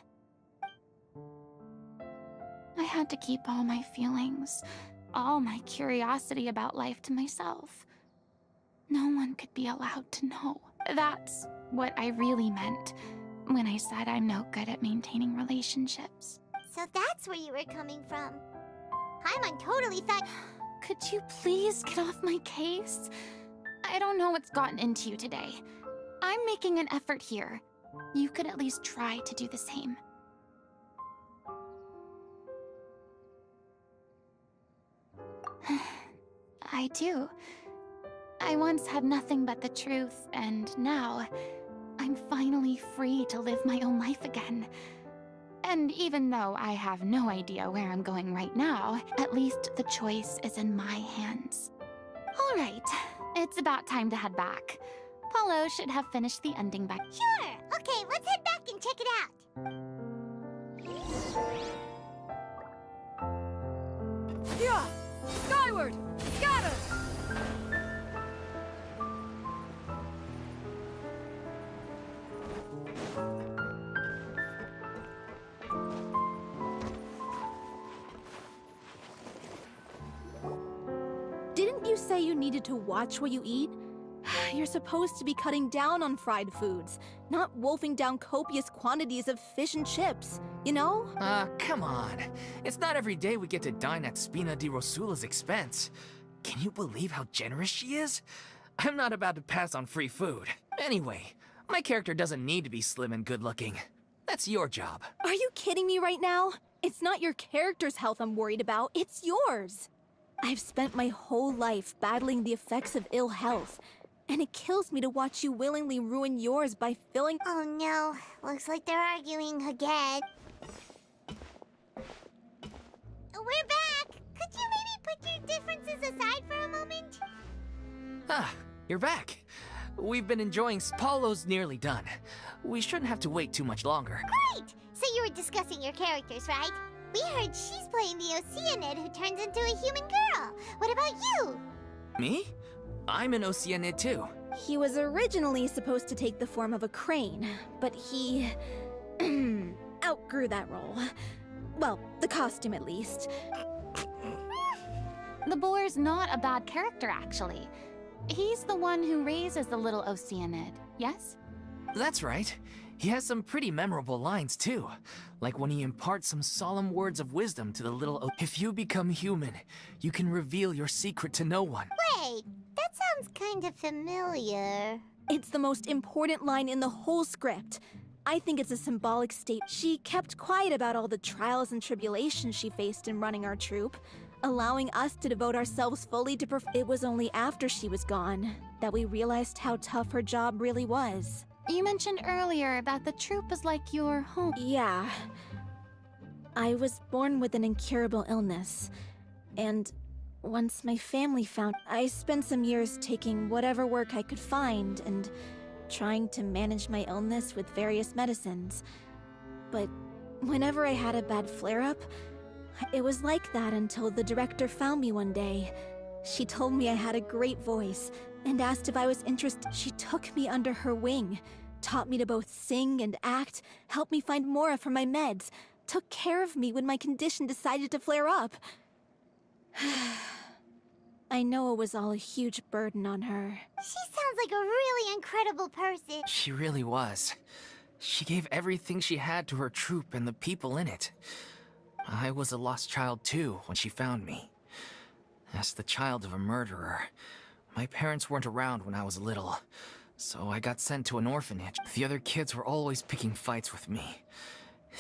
I had to keep all my feelings, all my curiosity about life to myself. No one could be allowed to know. That's what I really meant when I said I'm no good at maintaining relationships. So that's where you were coming from. Paimon totally thought... Could you please get off my case? I don't know what's gotten into you today. I'm making an effort here. You could at least try to do the same. I do. I once had nothing but the truth, and now I'm finally free to live my own life again. And even though I have no idea where I'm going right now, at least the choice is in my hands. All right, it's about time to head back. Paulo should have finished the ending back. Sure! Okay, let's head back and check it out. Yeah! Skyward! Scatter! Didn't you say you needed to watch what you eat? You're supposed to be cutting down on fried foods, not wolfing down copious quantities of fish and chips, you know? Come on. It's not every day we get to dine at Spina di Rosula's expense. Can you believe how generous she is? I'm not about to pass on free food. Anyway, my character doesn't need to be slim and good-looking. That's your job. Are you kidding me right now? It's not your character's health I'm worried about, it's yours. I've spent my whole life battling the effects of ill health, and it kills me to watch you willingly ruin yours by filling— Oh no, looks like they're arguing again. We're back! Could you maybe put your differences aside for a moment? Ah, you're back. We've been enjoying— Paulo's nearly done. We shouldn't have to wait too much longer. Great! So you were discussing your characters, right? We heard she's playing the Oceanid who turns into a human girl. What about you? Me? I'm an Oceanid too. He was originally supposed to take the form of a crane, but he outgrew that role. Well, the costume at least. The boar's not a bad character, actually. He's the one who raises the little Oceanid, yes? That's right. He has some pretty memorable lines too. Like when he imparts some solemn words of wisdom to the little If you become human, you can reveal your secret to no one. Wait, that sounds kind of familiar. It's the most important line in the whole script. I think it's a symbolic state. She kept quiet about all the trials and tribulations she faced in running our troupe, allowing us to devote ourselves fully to It was only after she was gone that we realized how tough her job really was. You mentioned earlier that the troupe is like your home. Yeah. I was born with an incurable illness, and once my family found— I spent some years taking whatever work I could find and trying to manage my illness with various medicines. But whenever I had a bad flare-up, it was like that until the director found me one day. She told me I had a great voice and asked if I was interested. She took me under her wing, taught me to both sing and act, helped me find Mora for my meds, took care of me when my condition decided to flare up. I know it was all a huge burden on her. She sounds like a really incredible person. She really was. She gave everything she had to her troupe and the people in it. I was a lost child too when she found me. As the child of a murderer, my parents weren't around when I was little, so I got sent to an orphanage. The other kids were always picking fights with me.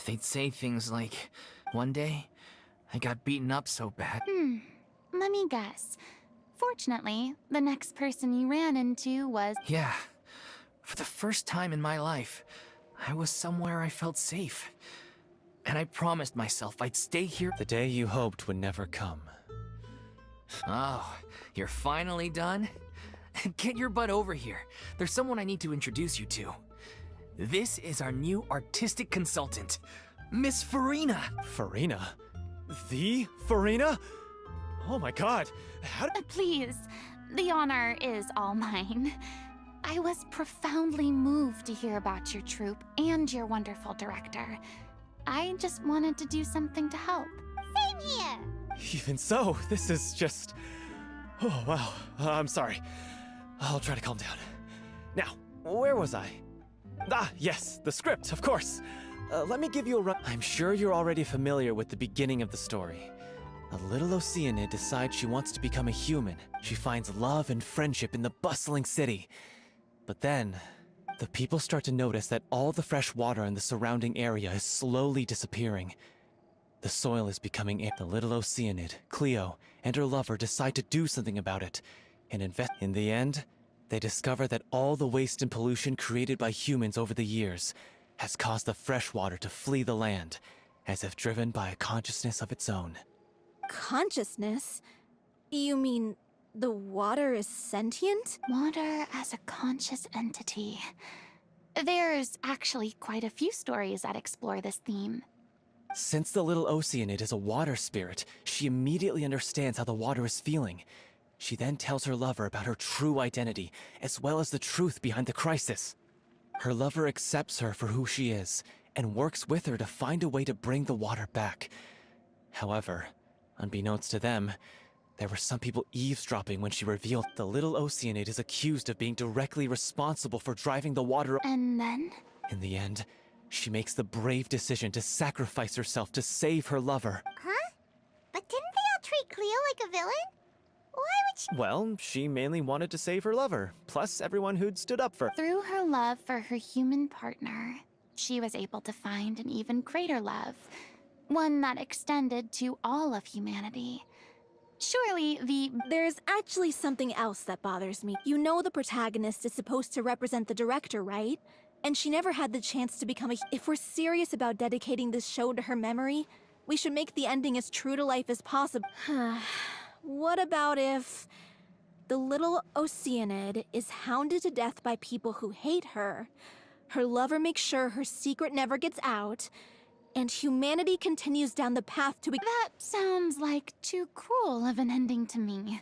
They'd say things like, one day, I got beaten up so bad. Let me guess. Fortunately, the next person you ran into was— Yeah. For the first time in my life, I was somewhere I felt safe. And I promised myself I'd stay here. The day you hoped would never come. Oh, you're finally done? Get your butt over here. There's someone I need to introduce you to. This is our new artistic consultant, Miss Farina. Farina? The Farina? Oh my god! How did... Please, the honor is all mine. I was profoundly moved to hear about your troupe and your wonderful director. I just wanted to do something to help. Same here! Even so, this is just... Oh, wow. I'm sorry. I'll try to calm down. Now, where was I? Ah, yes, the script, of course. Let me give you a run. I'm sure you're already familiar with the beginning of the story. A little Oceanid decides she wants to become a human. She finds love and friendship in the bustling city. But then, the people start to notice that all the fresh water in the surrounding area is slowly disappearing. The soil is becoming The little Oceanid, Cleo, and her lover decide to do something about it, and invest. In the end, they discover that all the waste and pollution created by humans over the years has caused the fresh water to flee the land, as if driven by a consciousness of its own. Consciousness? You mean the water is sentient? Water as a conscious entity. There's actually quite a few stories that explore this theme. Since the little Oceanid is a water spirit, she immediately understands how the water is feeling. She then tells her lover about her true identity, as well as the truth behind the crisis. Her lover accepts her for who she is, and works with her to find a way to bring the water back. However, unbeknownst to them, there were some people eavesdropping when she revealed the little Oceanid is accused of being directly responsible for driving the water. And then? In the end, she makes the brave decision to sacrifice herself to save her lover. Huh? But didn't they all treat Cleo like a villain? Why would she— Well, she mainly wanted to save her lover, plus everyone who'd stood up for her. Through her love for her human partner, she was able to find an even greater love. One that extended to all of humanity. Surely There's actually something else that bothers me. You know the protagonist is supposed to represent the director, right? And she never had the chance to become a... If we're serious about dedicating this show to her memory, we should make the ending as true to life as possible. What about if the little Oceanid is hounded to death by people who hate her, her lover makes sure her secret never gets out, and humanity continues down the path to... That sounds like too cruel of an ending to me.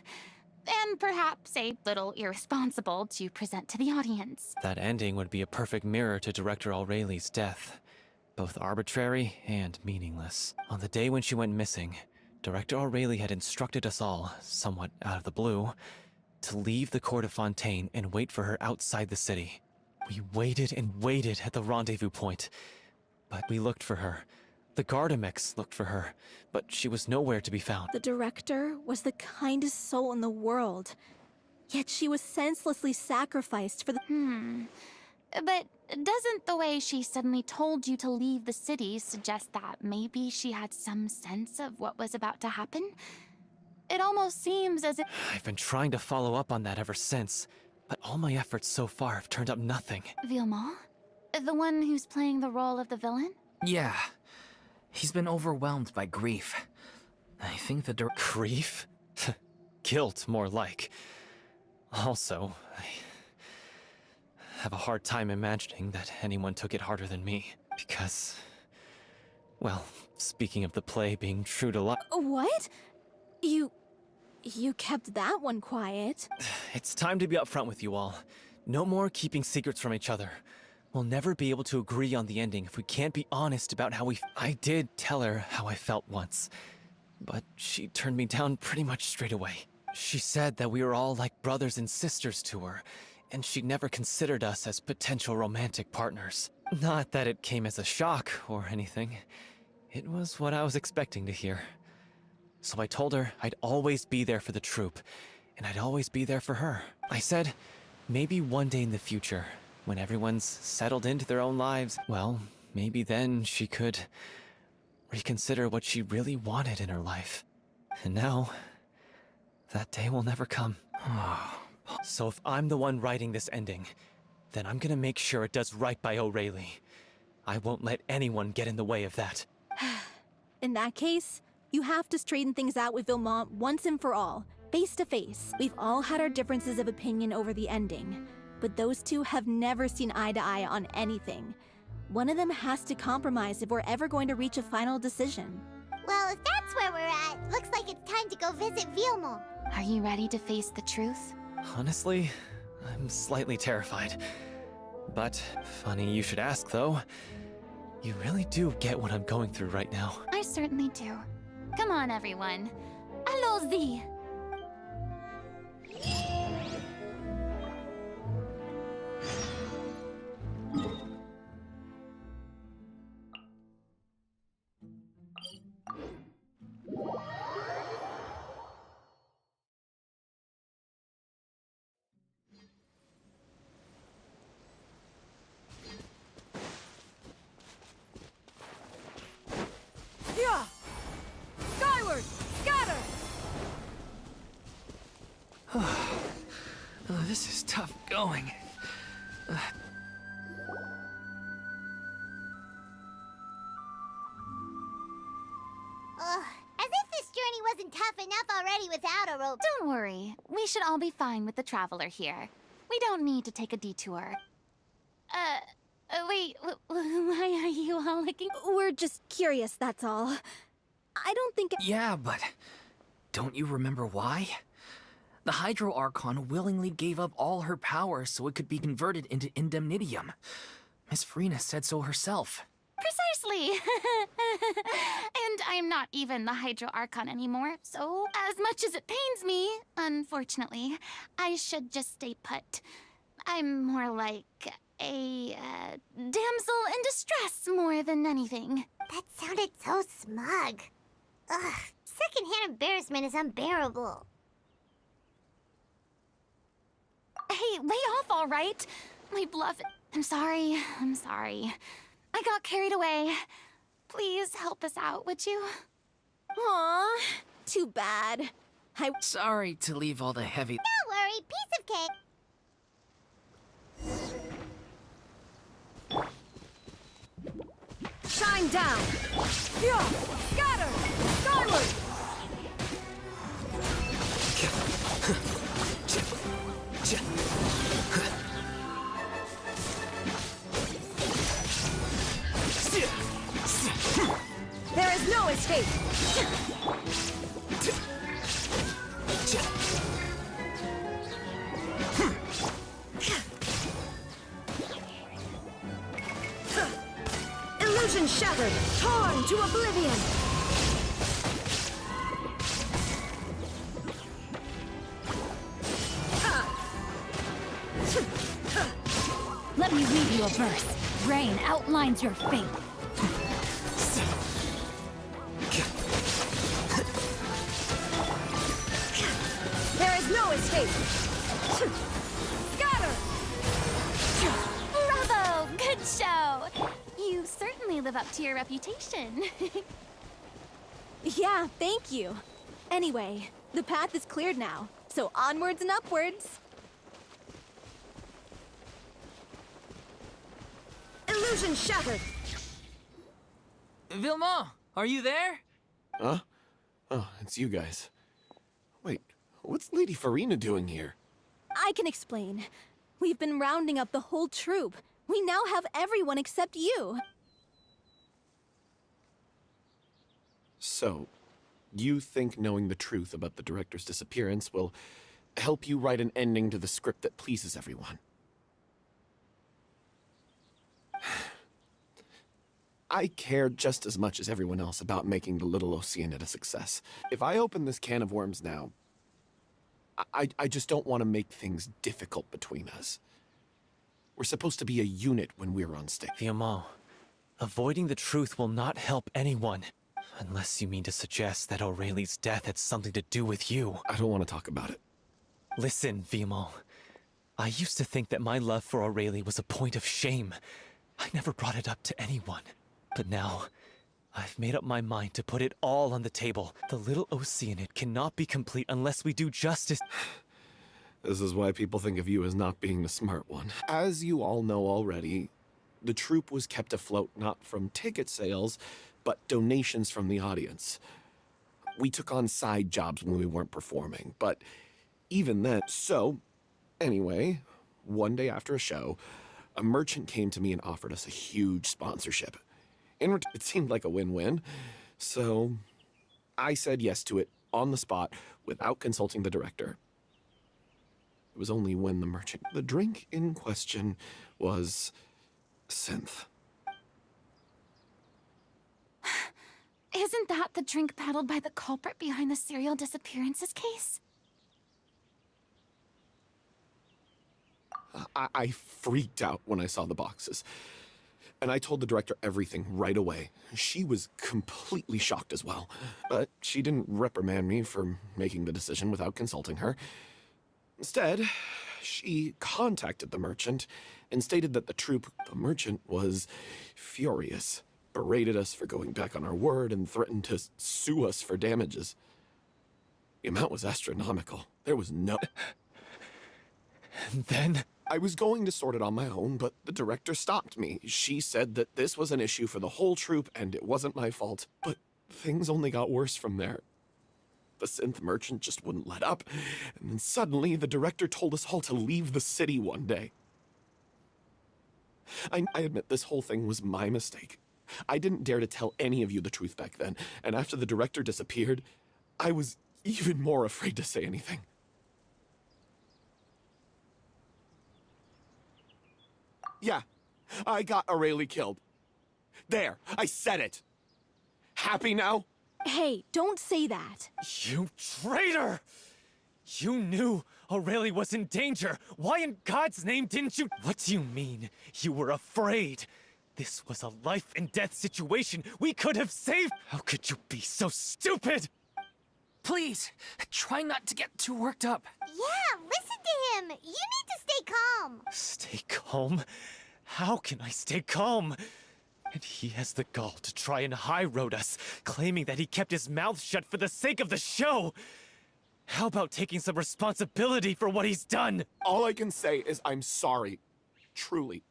And perhaps a little irresponsible to present to the audience. That ending would be a perfect mirror to Director Aureli's death. Both arbitrary and meaningless. On the day when she went missing, Director Aureli had instructed us all, somewhat out of the blue, to leave the court of Fontaine and wait for her outside the city. We waited and waited at the rendezvous point, but we looked for her. The Gardamex looked for her, but she was nowhere to be found. The director was the kindest soul in the world, yet she was senselessly sacrificed for the... But doesn't the way she suddenly told you to leave the city suggest that maybe she had some sense of what was about to happen? It almost seems as if... I've been trying to follow up on that ever since, but all my efforts so far have turned up nothing. Villemont? The one who's playing the role of the villain? Yeah. He's been overwhelmed by grief. I think the Grief? Guilt, more like. Also, I have a hard time imagining that anyone took it harder than me. Because, well, speaking of the play being true to life... What? You kept that one quiet. It's time to be upfront with you all. No more keeping secrets from each other. We'll never be able to agree on the ending if we can't be honest about how I did tell her how I felt once, but she turned me down pretty much straight away. She said that we were all like brothers and sisters to her, and she never considered us as potential romantic partners. Not that it came as a shock or anything. It was what I was expecting to hear. So I told her I'd always be there for the troupe, and I'd always be there for her. I said, maybe one day in the future, when everyone's settled into their own lives, well, maybe then she could reconsider what she really wanted in her life. And now, that day will never come. So if I'm the one writing this ending, then I'm gonna make sure it does right by O'Reilly. I won't let anyone get in the way of that. In that case, you have to straighten things out with Villemont once and for all, face to face. We've all had our differences of opinion over the ending, but those two have never seen eye to eye on anything. One of them has to compromise if we're ever going to reach a final decision. Well, if that's where we're at, looks like it's time to go visit Vlue. Are you ready to face the truth? Honestly, I'm slightly terrified. But funny you should ask, though. You really do get what I'm going through right now. I certainly do. Come on, everyone. Allons-y! Yeah! Skyward! Scatter! This is tough going. Ugh, as if this journey wasn't tough enough already without a rope. Don't worry. We should all be fine with the traveler here. We don't need to take a detour. Wait, why are you all looking? We're just curious, that's all. I don't think Yeah, but don't you remember why? The Hydro Archon willingly gave up all her power so it could be converted into indemnitium. Miss Farina said so herself. Precisely! And I'm not even the Hydro Archon anymore, so as much as it pains me, unfortunately, I should just stay put. I'm more like a damsel in distress more than anything. That sounded so smug. Ugh, secondhand embarrassment is unbearable. Hey, lay off, all right? My bluff... I'm sorry. I got carried away. Please help us out, would you? Aw, too bad. Sorry to leave all the heavy... Don't worry, piece of cake. Shine down! Yeah! Scatter! Skyward! There is no escape! Illusion shattered, torn to oblivion! Let me read you a verse. Rain outlines your fate. There is no escape! Scatter! Bravo! Good show! You certainly live up to your reputation. Yeah, thank you. Anyway, the path is cleared now, so onwards and upwards. Illusion shattered! Vilma, are you there? Huh? Oh, it's you guys. Wait, what's Lady Farina doing here? I can explain. We've been rounding up the whole troop. We now have everyone except you. So, you think knowing the truth about the director's disappearance will help you write an ending to the script that pleases everyone? I care just as much as everyone else about making the Little Oceanid a success. If I open this can of worms now, I just don't want to make things difficult between us. We're supposed to be a unit when we're on stage. Fiamma, avoiding the truth will not help anyone. Unless you mean to suggest that Aurelie's death had something to do with you. I don't want to talk about it. Listen, Viamal. I used to think that my love for Aurelie was a point of shame. I never brought it up to anyone. But now, I've made up my mind to put it all on the table. The Little Oceanid cannot be complete unless we do justice. This is why people think of you as not being the smart one. As you all know already, the troupe was kept afloat not from ticket sales, but donations from the audience. We took on side jobs when we weren't performing, but even then... So, anyway, one day after a show, a merchant came to me and offered us a huge sponsorship. It seemed like a win-win, so I said yes to it on the spot, without consulting the director. It was only when the drink in question was synth. Isn't that the drink peddled by the culprit behind the serial disappearances case? I freaked out when I saw the boxes. And I told the director everything right away. She was completely shocked as well. But she didn't reprimand me for making the decision without consulting her. Instead, she contacted the merchant and stated that the merchant was furious, berated us for going back on our word, and threatened to sue us for damages. The amount was astronomical. There was no... And then? I was going to sort it on my own, but the director stopped me. She said that this was an issue for the whole troupe and it wasn't my fault. But things only got worse from there. The synth merchant just wouldn't let up, and then suddenly the director told us all to leave the city one day. I admit this whole thing was my mistake. I didn't dare to tell any of you the truth back then, and after the director disappeared, I was even more afraid to say anything. Yeah, I got Aurelie killed. There, I said it. Happy now? Hey, don't say that. You traitor! You knew Aurelie was in danger. Why in God's name didn't you? What do you mean? You were afraid. This was a life and death situation we could have saved. How could you be so stupid? Please, try not to get too worked up. Yeah, listen to him. You need to stay calm. Stay calm? How can I stay calm? And he has the gall to try and high-road us, claiming that he kept his mouth shut for the sake of the show. How about taking some responsibility for what he's done? All I can say is I'm sorry. Truly.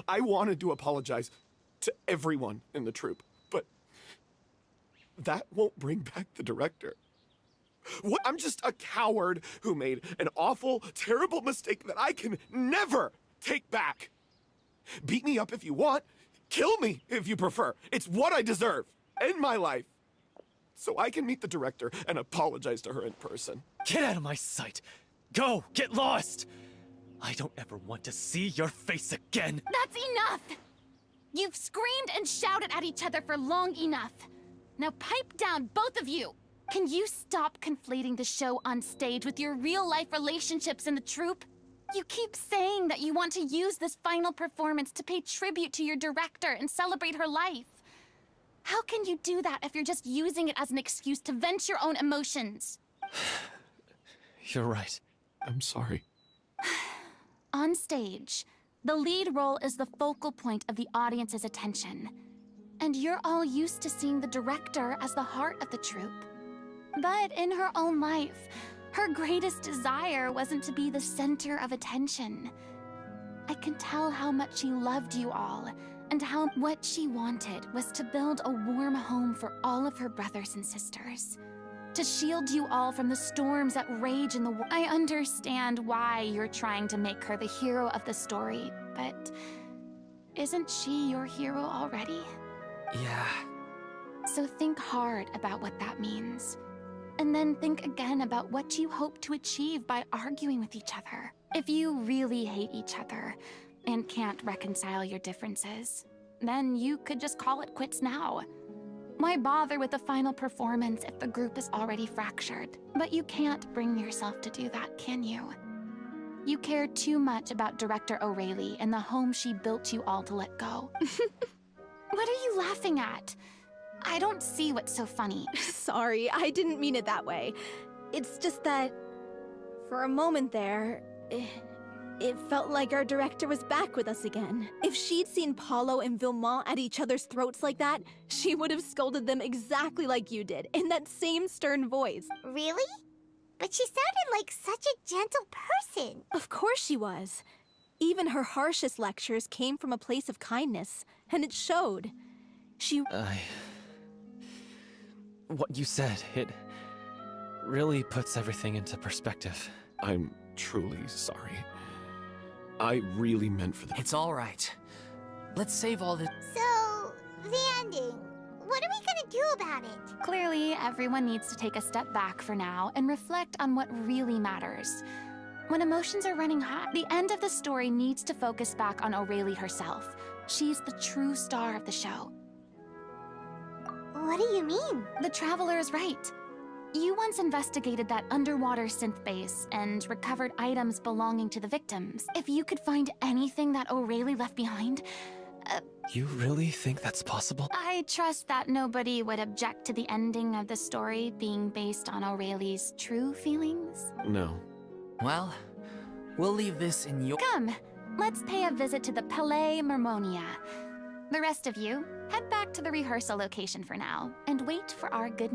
I wanted to apologize to everyone in the troupe, but that won't bring back the director. What? I'm just a coward who made an awful, terrible mistake that I can never take back. Beat me up if you want. Kill me if you prefer. It's what I deserve. End my life. So I can meet the director and apologize to her in person. Get out of my sight. Go, get lost. I don't ever want to see your face again. That's enough! You've screamed and shouted at each other for long enough. Now pipe down, both of you! Can you stop conflating the show on stage with your real-life relationships in the troupe? You keep saying that you want to use this final performance to pay tribute to your director and celebrate her life. How can you do that if you're just using it as an excuse to vent your own emotions? You're right. I'm sorry. On stage, the lead role is the focal point of the audience's attention. And you're all used to seeing the director as the heart of the troupe. But in her own life, her greatest desire wasn't to be the center of attention. I can tell how much she loved you all, and how what she wanted was to build a warm home for all of her brothers and sisters. To shield you all from the storms that rage in the world. I understand why you're trying to make her the hero of the story, but isn't she your hero already? Yeah. So think hard about what that means. And then think again about what you hope to achieve by arguing with each other. If you really hate each other and can't reconcile your differences, then you could just call it quits now. Why bother with the final performance if the group is already fractured? But you can't bring yourself to do that, can you? You care too much about Director Aurelie and the home she built you all to let go. What are you laughing at? I don't see what's so funny. Sorry, I didn't mean it that way. It's just that, for a moment there, it felt like our director was back with us again. If she'd seen Paulo and Villemont at each other's throats like that, she would have scolded them exactly like you did, in that same stern voice. Really? But she sounded like such a gentle person. Of course she was. Even her harshest lectures came from a place of kindness, and it showed. What you said, it really puts everything into perspective. I'm truly sorry. I really meant for the... It's all right. Let's save all the... So, the ending. what are we gonna do about it? Clearly, everyone needs to take a step back for now and reflect on what really matters. When emotions are running high, the end of the story needs to focus back on Aurelie herself. She's the true star of the show. What do you mean? The Traveler is right. You once investigated that underwater synth base and recovered items belonging to the victims. If you could find anything that Aurelie left behind, You really think that's possible? I trust that nobody would object to the ending of the story being based on Aurelie's true feelings. No. Well, we'll leave this in your... Come, let's pay a visit to the Palais Mermonia. The rest of you, head back to the rehearsal location for now, and wait for our good...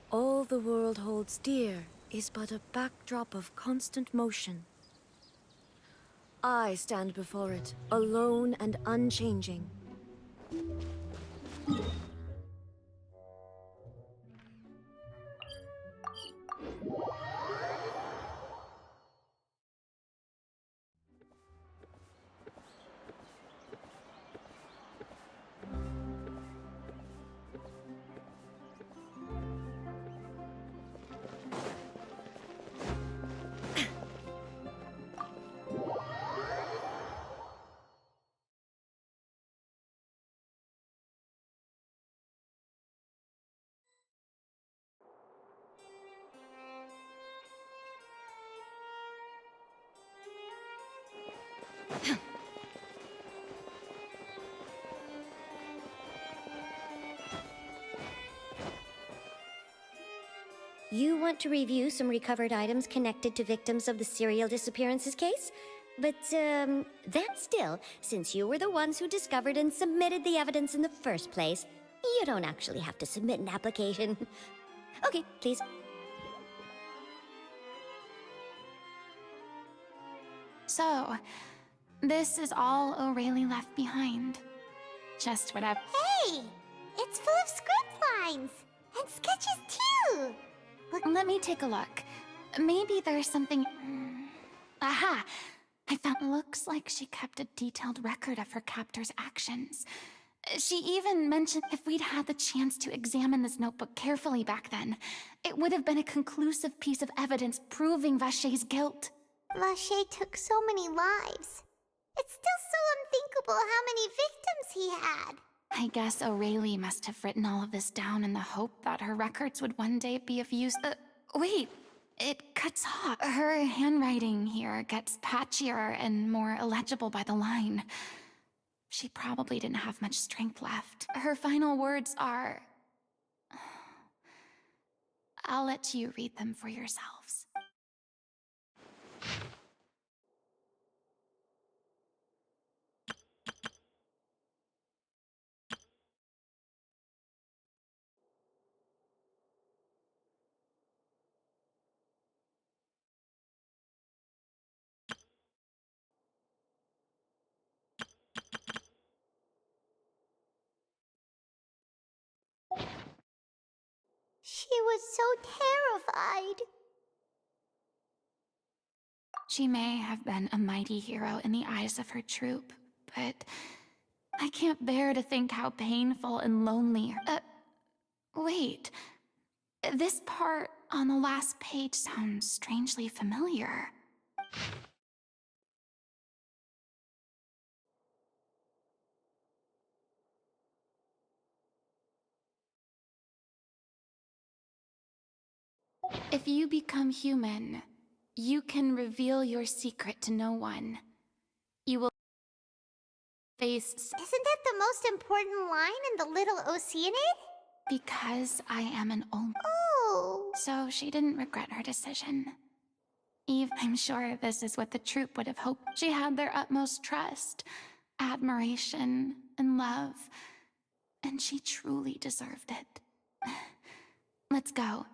All the world holds dear is but a backdrop of constant motion. I stand before it, alone and unchanging. You want to review some recovered items connected to victims of the serial disappearances case? But, that still, since you were the ones who discovered and submitted the evidence in the first place, you don't actually have to submit an application. Okay, please. So, this is all Aurelie left behind. Just whatever. Hey! It's full of script lines! And sketches too! Let me take a look. Maybe there's something... Aha! I found... Looks like she kept a detailed record of her captor's actions. She even mentioned if we'd had the chance to examine this notebook carefully back then, it would have been a conclusive piece of evidence proving Vachey's guilt. Vachey took so many lives. It's still so unthinkable how many victims he had. I guess Aurelie must have written all of this down in the hope that her records would one day be of use. Wait, it cuts off. Her handwriting here gets patchier and more illegible by the line. She probably didn't have much strength left. Her final words are... I'll let you read them for yourselves. She was so terrified. She may have been a mighty hero in the eyes of her troop, but I can't bear to think how painful and lonely... wait. This part on the last page sounds strangely familiar. If you become human, you can reveal your secret to no one. You will face... Isn't that the most important line in the Little Oceanid? Because I am an old... Oh. So she didn't regret her decision. Eve, I'm sure this is what the troupe would have hoped. She had their utmost trust, admiration, and love. And she truly deserved it. Let's go.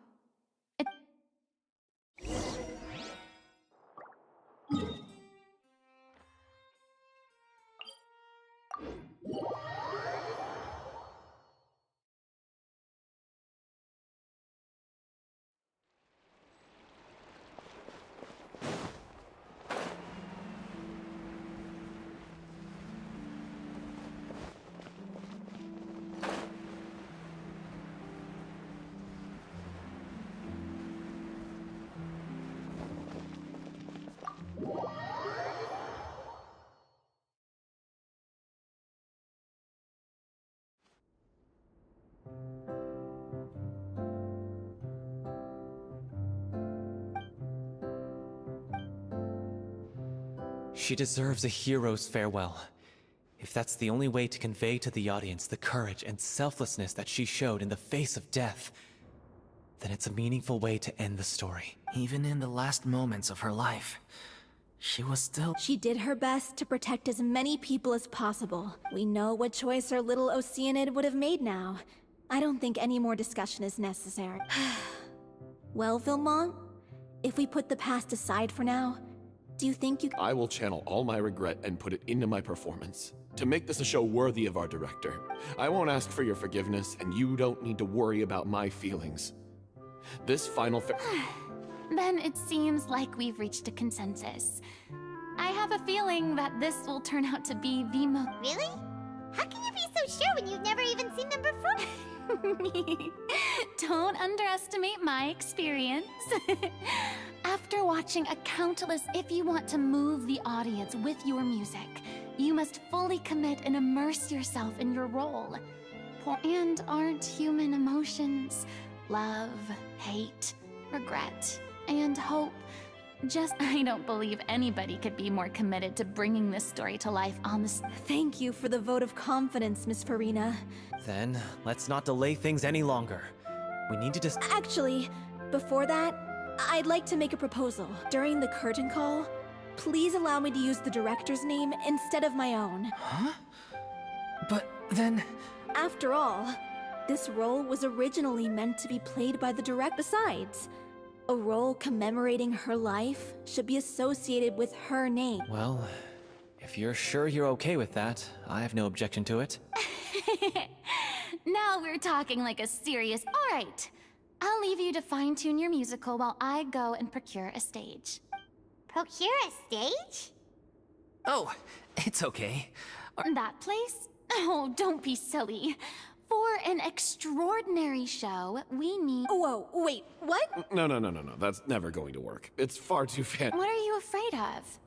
She deserves a hero's farewell. If that's the only way to convey to the audience the courage and selflessness that she showed in the face of death, then it's a meaningful way to end the story. Even in the last moments of her life, she was still... She did her best to protect as many people as possible. We know what choice our little Oceanid would have made now. I don't think any more discussion is necessary. Well, Vilmont, if we put the past aside for now, do you think you... I will channel all my regret and put it into my performance. To make this a show worthy of our director. I won't ask for your forgiveness, and you don't need to worry about my feelings. This final Then it seems like we've reached a consensus. I have a feeling that this will turn out to be the most... Really? How can you be so sure when you've never even seen them before? Don't underestimate my experience. After watching a countless, if you want to move the audience with your music, you must fully commit and immerse yourself in your role. And aren't human emotions love, hate, regret, and hope? I don't believe anybody could be more committed to bringing this story to life on this. Thank you for the vote of confidence, Miss Farina. Then, let's not delay things any longer. We need to Actually, before that, I'd like to make a proposal. During the curtain call, please allow me to use the director's name instead of my own. Huh? But then... After all, this role was originally meant to be played by the director. Besides, a role commemorating her life should be associated with her name. Well, if you're sure you're okay with that, I have no objection to it. Now we're talking like a serious... All right, I'll leave you to fine-tune your musical while I go and procure a stage. Procure a stage? Oh, it's okay. That place? Oh, don't be silly. For an extraordinary show, we need... Whoa, wait, what? No. That's never going to work. It's far too What are you afraid of?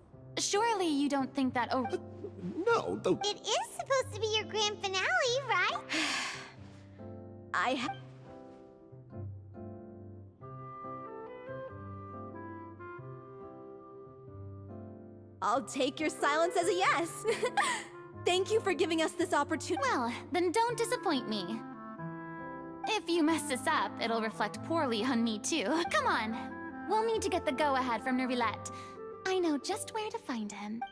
Surely you don't think that... Oh, no, It is supposed to be your grand finale, right? I'll take your silence as a yes. Thank you for giving us this opportunity. Well, then don't disappoint me. If you mess this up, it'll reflect poorly on me too. Come on. We'll need to get the go-ahead from Nerilette. I know just where to find him.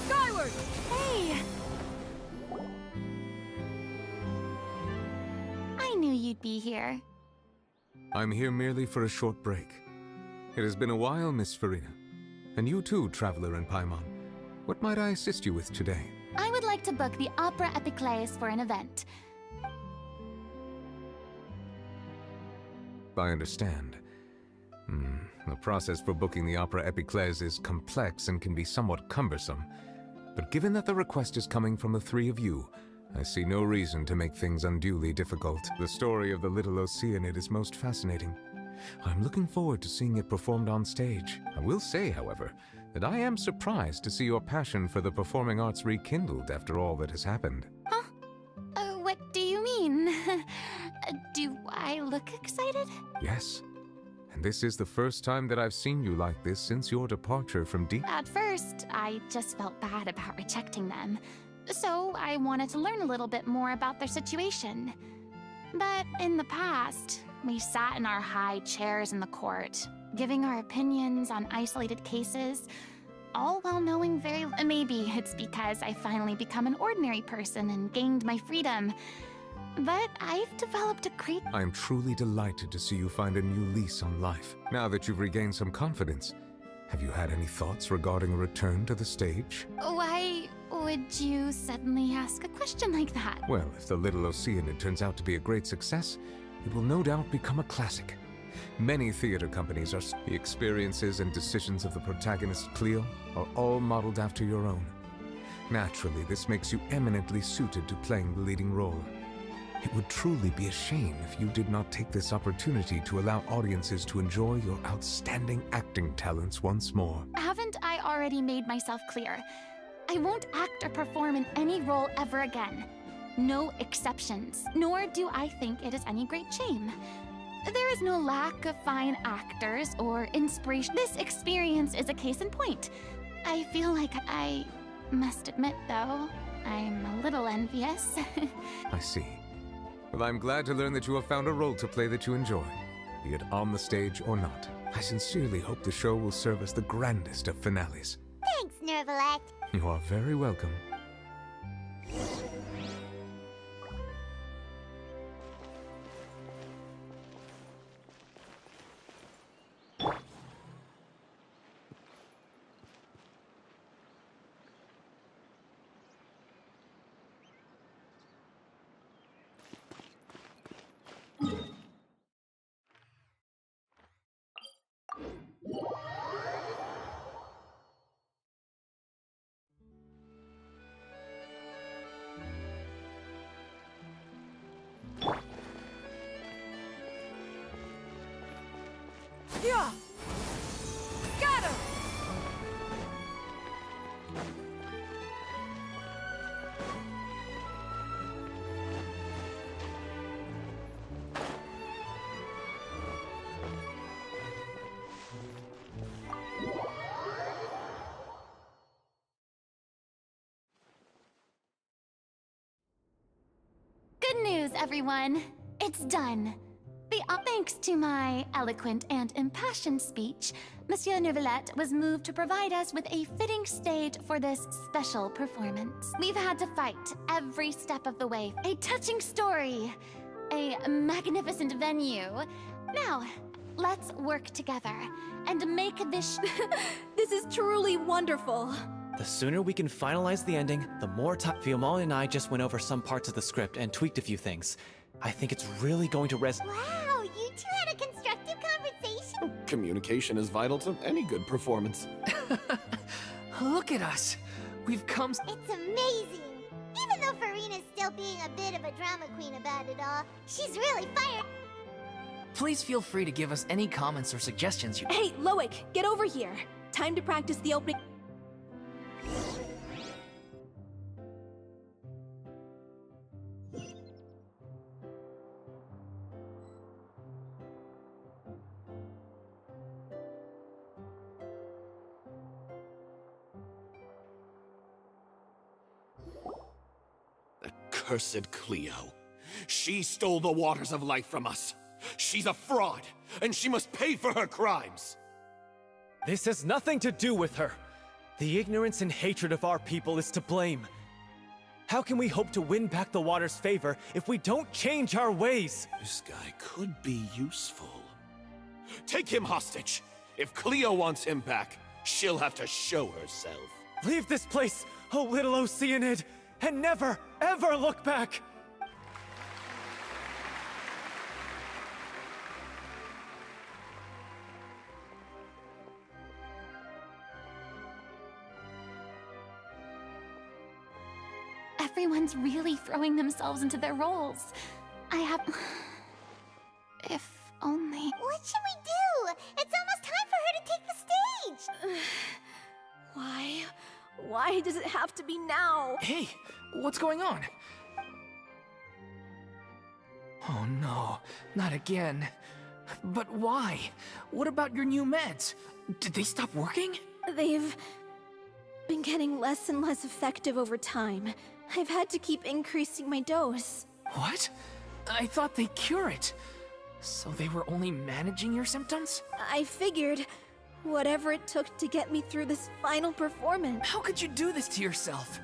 Skyward! Hey! I knew you'd be here. I'm here merely for a short break. It has been a while, Miss Farina. And you too, Traveler in Paimon. What might I assist you with today? I would like to book the Opera Epiclese for an event. I understand. The process for booking the Opera Epiclese is complex and can be somewhat cumbersome. But given that the request is coming from the three of you, I see no reason to make things unduly difficult. The story of the little Oceanid is most fascinating. I'm looking forward to seeing it performed on stage. I will say, however, that I am surprised to see your passion for the performing arts rekindled after all that has happened. Huh? What do you mean? Do I look excited? Yes. And this is the first time that I've seen you like this since your departure from Deep. At first, I just felt bad about rejecting them. So I wanted to learn a little bit more about their situation. But in the past, we sat in our high chairs in the court, giving our opinions on isolated cases, all while knowing maybe it's because I finally become an ordinary person and gained my freedom. But I've developed a great... I am truly delighted to see you find a new lease on life. Now that you've regained some confidence, have you had any thoughts regarding a return to the stage? Why would you suddenly ask a question like that? Well, if the Little Oceanid turns out to be a great success, it will no doubt become a classic. Many theater companies are... The experiences and decisions of the protagonist, Cleo, are all modeled after your own. Naturally, this makes you eminently suited to playing the leading role. It would truly be a shame if you did not take this opportunity to allow audiences to enjoy your outstanding acting talents once more. Haven't I already made myself clear? I won't act or perform in any role ever again. No exceptions, nor do I think it is any great shame. There is no lack of fine actors or inspiration. This experience is a case in point. I feel like I must admit, though, I'm a little envious. I see. Well, I'm glad to learn that you have found a role to play that you enjoy, be it on the stage or not. I sincerely hope the show will serve as the grandest of finales. Thanks, Nervalette. You are very welcome. Yeah! Got him! Good news, everyone. It's done. Thanks to my eloquent and impassioned speech, Monsieur Neuvillette was moved to provide us with a fitting stage for this special performance. We've had to fight every step of the way. A touching story, a magnificent venue. Now, let's work together and make this This is truly wonderful. The sooner we can finalize the ending, the more time. Fiamma and I just went over some parts of the script and tweaked a few things. I think it's really going to resonate. Wow, you two had a constructive conversation. Communication is vital to any good performance. Look at us. We've come... It's amazing. Even though Farina's still being a bit of a drama queen about it all, she's really fired. Please feel free to give us any comments or suggestions you... Hey, Loic, get over here. Time to practice the opening. Cursed Cleo. She stole the waters of life from us. She's a fraud, and she must pay for her crimes. This has nothing to do with her. The ignorance and hatred of our people is to blame. How can we hope to win back the water's favor if we don't change our ways? This guy could be useful. Take him hostage. If Cleo wants him back, she'll have to show herself. Leave this place, oh little Oceanid, and never, ever look back! Everyone's really throwing themselves into their roles. If only... What should we do? It's almost time for her to take the stage. Why? Why does it have to be now? Hey, what's going on? Oh no, not again. But why? What about your new meds? Did they stop working? They've been getting less and less effective over time. I've had to keep increasing my dose. What? I thought they cure it. So they were only managing your symptoms? I figured whatever it took to get me through this final performance. How could you do this to yourself?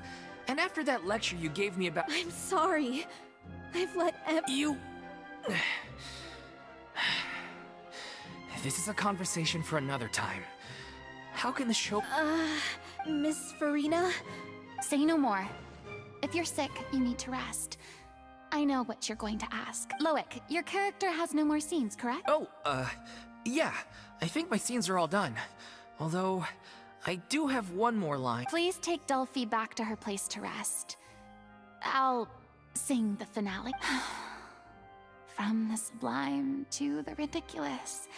And after that lecture you gave me about— I'm sorry. I've let You... This is a conversation for another time. How can the show— Miss Farina? Say no more. If you're sick, you need to rest. I know what you're going to ask. Loic, your character has no more scenes, correct? Oh, yeah. I think my scenes are all done. Although, I do have one more line. Please take Delphi back to her place to rest. I'll sing the finale. From the sublime to the ridiculous.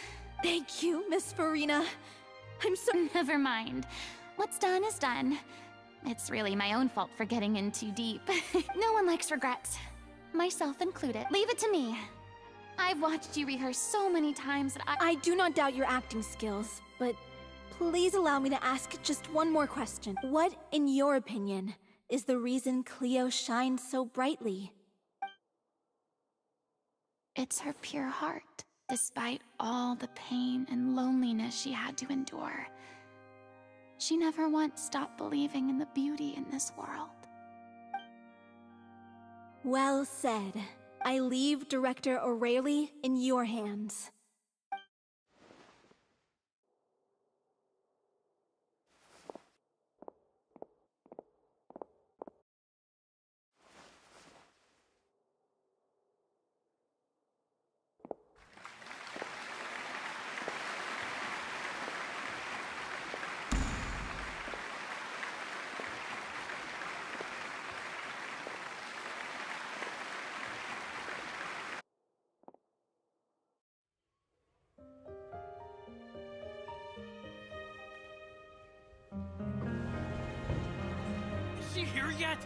Thank you, Miss Farina. I'm so— Never mind. What's done is done. It's really my own fault for getting in too deep. No one likes regrets. Myself included. Leave it to me. I've watched you rehearse so many times that I do not doubt your acting skills, but please allow me to ask just one more question. What, in your opinion, is the reason Cleo shines so brightly? It's her pure heart, despite all the pain and loneliness she had to endure. She never once stopped believing in the beauty in this world. Well said. I leave Director O'Reilly in your hands. Is she here yet?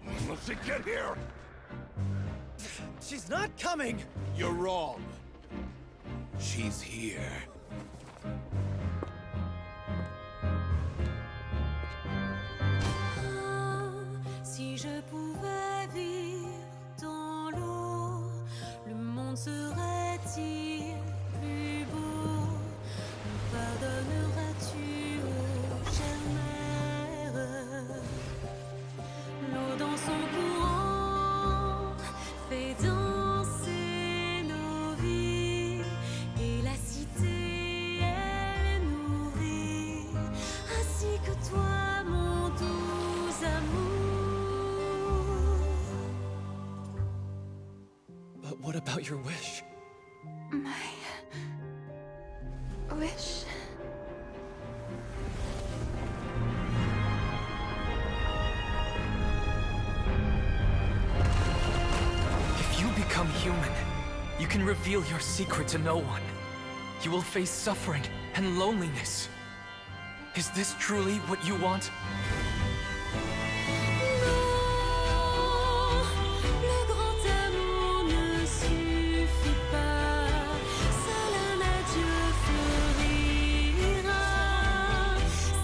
When will she get here? She's not coming! You're wrong. She's here. Si je pouvais vivre dans l'eau, le monde serait-il plus beau? Me pardonneras-tu, ô chère mère? L'eau dans son courant fait danser nos vies, et la cité elle est nourrie, ainsi que toi, mon doux amour. But what about your wish? My wish. If you become human, you can reveal your secret to no one. You will face suffering and loneliness. Is this truly what you want? Le grand amour ne suffit pas, seul un adieu fleurira.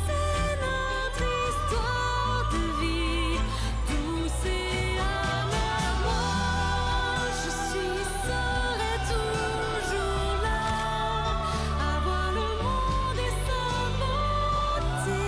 C'est notre histoire de vie, douce et amère. Moi, je serai toujours là, à voir le monde et sa beauté.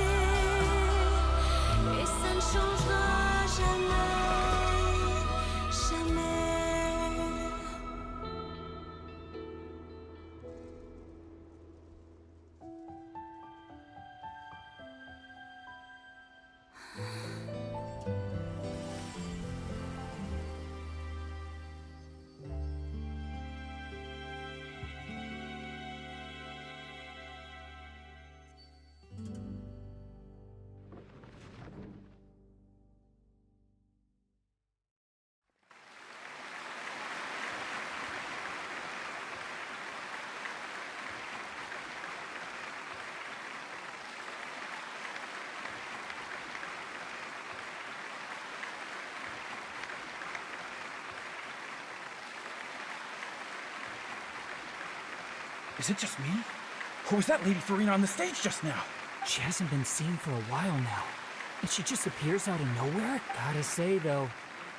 Is it just me? Or was that Lady Farina on the stage just now? She hasn't been seen for a while now. And she just appears out of nowhere? Gotta say, though,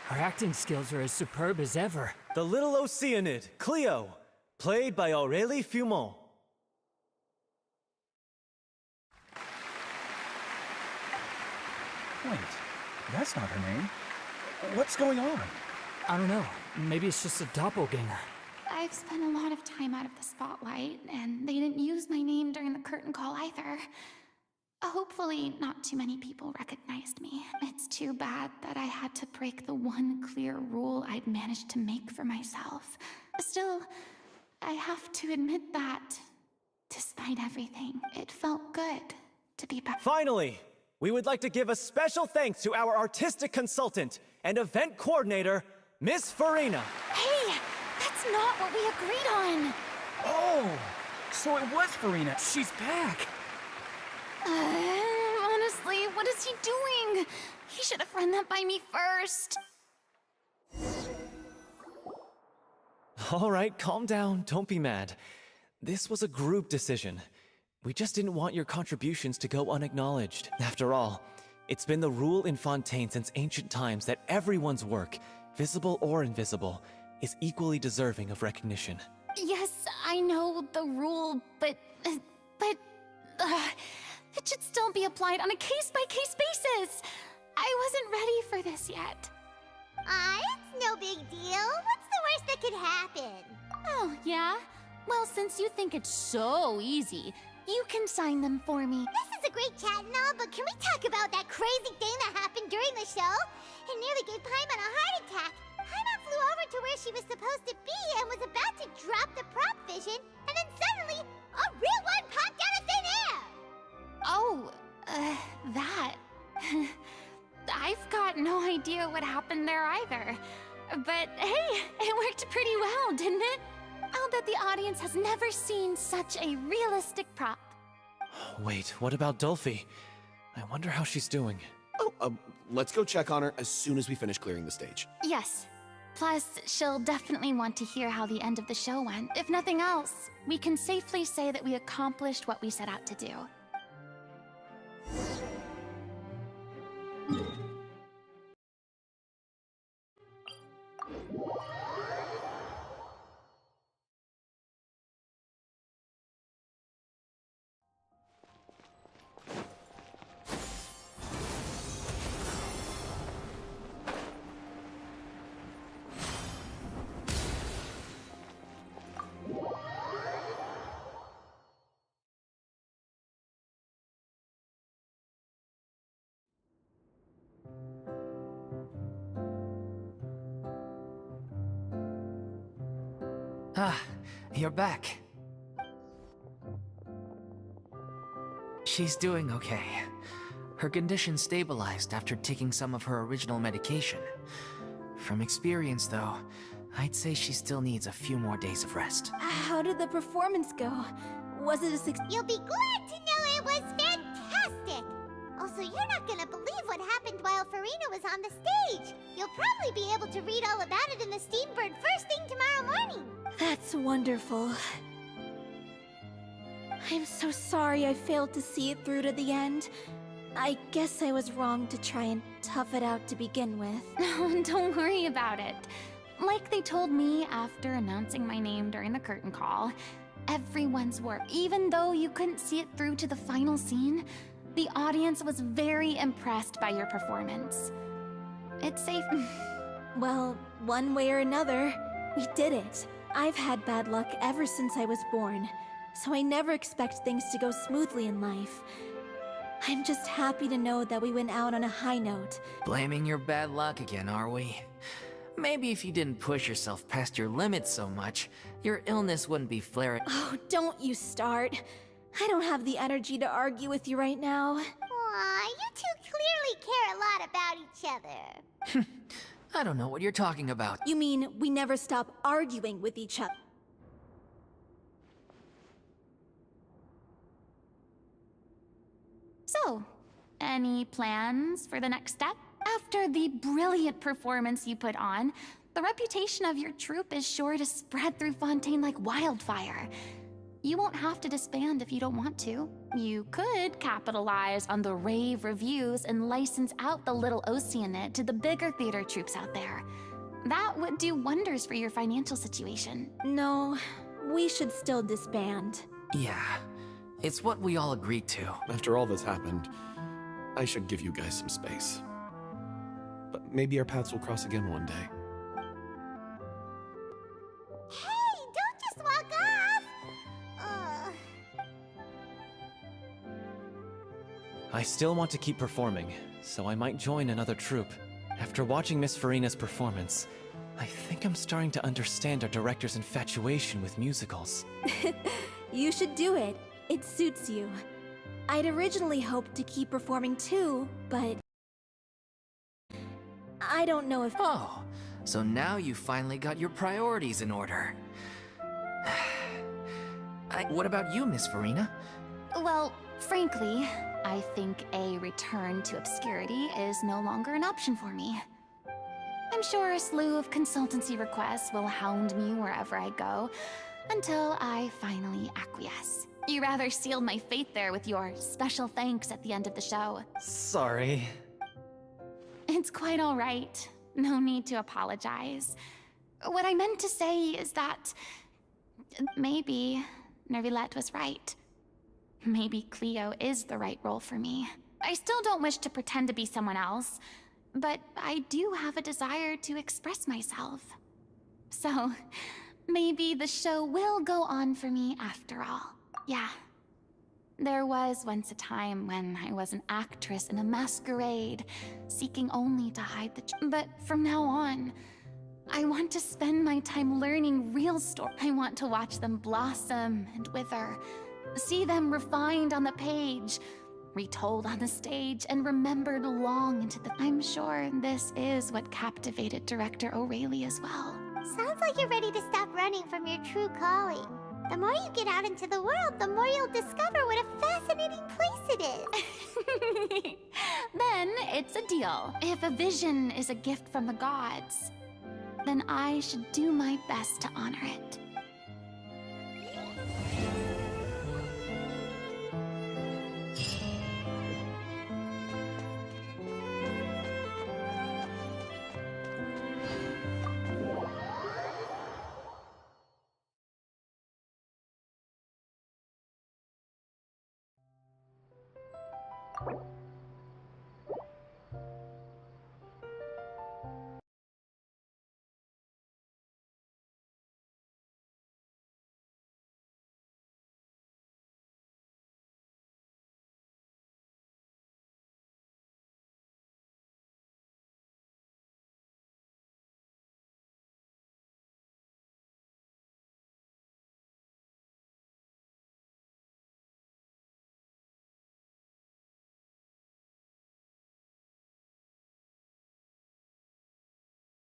her acting skills are as superb as ever. The little Oceanid, Cleo, played by Aurélie Fumont. Wait, that's not her name. What's going on? I don't know. Maybe it's just a doppelganger. I've spent a lot of time out of the spotlight, and they didn't use my name during the curtain call either. Hopefully, not too many people recognized me. It's too bad that I had to break the one clear rule I'd managed to make for myself. Still, I have to admit that, despite everything, it felt good to be back. Finally, we would like to give a special thanks to our artistic consultant and event coordinator, Miss Farina. Hey, that's not what we agreed on. Oh, so it was Farina. She's back. Honestly, what is he doing? He should have run that by me first. All right, calm down. Don't be mad. This was a group decision. We just didn't want your contributions to go unacknowledged. After all, it's been the rule in Fontaine since ancient times that everyone's work, visible or invisible, is equally deserving of recognition. Yes, I know the rule, but it should still be applied on a case-by-case basis. I wasn't ready for this yet. It's no big deal. What's the worst that could happen? Oh, yeah? Well, since you think it's so easy, you can sign them for me. This is a great chat and all, but can we talk about that crazy thing that happened during the show? It nearly gave Paimon a heart attack. Paimon flew over to where she was supposed to be and was about to drop the prop vision, and then suddenly, a real one popped out of thin air! Oh, that. I've got no idea what happened there either. But hey, it worked pretty well, didn't it? I'll bet the audience has never seen such a realistic prop. Wait, what about Dolphy? I wonder how she's doing. Oh, let's go check on her as soon as we finish clearing the stage. Yes. Plus, she'll definitely want to hear how the end of the show went. If nothing else, we can safely say that we accomplished what we set out to do. Ah, you're back. She's doing okay. Her condition stabilized after taking some of her original medication. From experience, though, I'd say she still needs a few more days of rest. How did the performance go? Was it a success? You'll be glad to know it was fantastic! Also, you're not gonna believe what happened while Farina was on the stage. You'll probably be able to read all about it in the Steambird first thing tomorrow morning. That's wonderful. I'm so sorry I failed to see it through to the end. I guess I was wrong to try and tough it out to begin with. No, don't worry about it. Like they told me after announcing my name during the curtain call, everyone's work, even though you couldn't see it through to the final scene, the audience was very impressed by your performance. It's safe. Well, one way or another, we did it. I've had bad luck ever since I was born, so I never expect things to go smoothly in life. I'm just happy to know that we went out on a high note. Blaming your bad luck again, are we? Maybe if you didn't push yourself past your limits so much, your illness wouldn't be flaring. Oh, don't you start. I don't have the energy to argue with you right now. Aw, you two clearly care a lot about each other. I don't know what you're talking about. You mean we never stop arguing with each other? So, any plans for the next step? After the brilliant performance you put on, the reputation of your troupe is sure to spread through Fontaine like wildfire. You won't have to disband if you don't want to. You could capitalize on the rave reviews and license out the little Oceanid to the bigger theater troupes out there. That would do wonders for your financial situation. No, we should still disband. Yeah, it's what we all agreed to. After all that's happened, I should give you guys some space. But maybe our paths will cross again one day. Hey, don't just walk off! I still want to keep performing, so I might join another troupe. After watching Miss Farina's performance, I think I'm starting to understand our director's infatuation with musicals. You should do it. It suits you. I'd originally hoped to keep performing too, but I don't know if... Oh, so now you finally got your priorities in order. What about you, Miss Farina? Well, frankly, I think a return to obscurity is no longer an option for me. I'm sure a slew of consultancy requests will hound me wherever I go, until I finally acquiesce. You rather sealed my fate there with your special thanks at the end of the show. Sorry. It's quite all right. No need to apologize. What I meant to say is that maybe Nervilette was right. Maybe Cleo is the right role for me. I still don't wish to pretend to be someone else, but I do have a desire to express myself. So, maybe the show will go on for me after all. Yeah. There was once a time when I was an actress in a masquerade, seeking only to hide the but from now on, I want to spend my time learning real stories. I want to watch them blossom and wither, see them refined on the page, retold on the stage, and remembered long into the... I'm sure this is what captivated director O'Reilly as well. Sounds like you're ready to stop running from your true calling. The more you get out into the world, the more you'll discover what a fascinating place it is. Then it's a deal. If a vision is a gift from the gods, then I should do my best to honor it.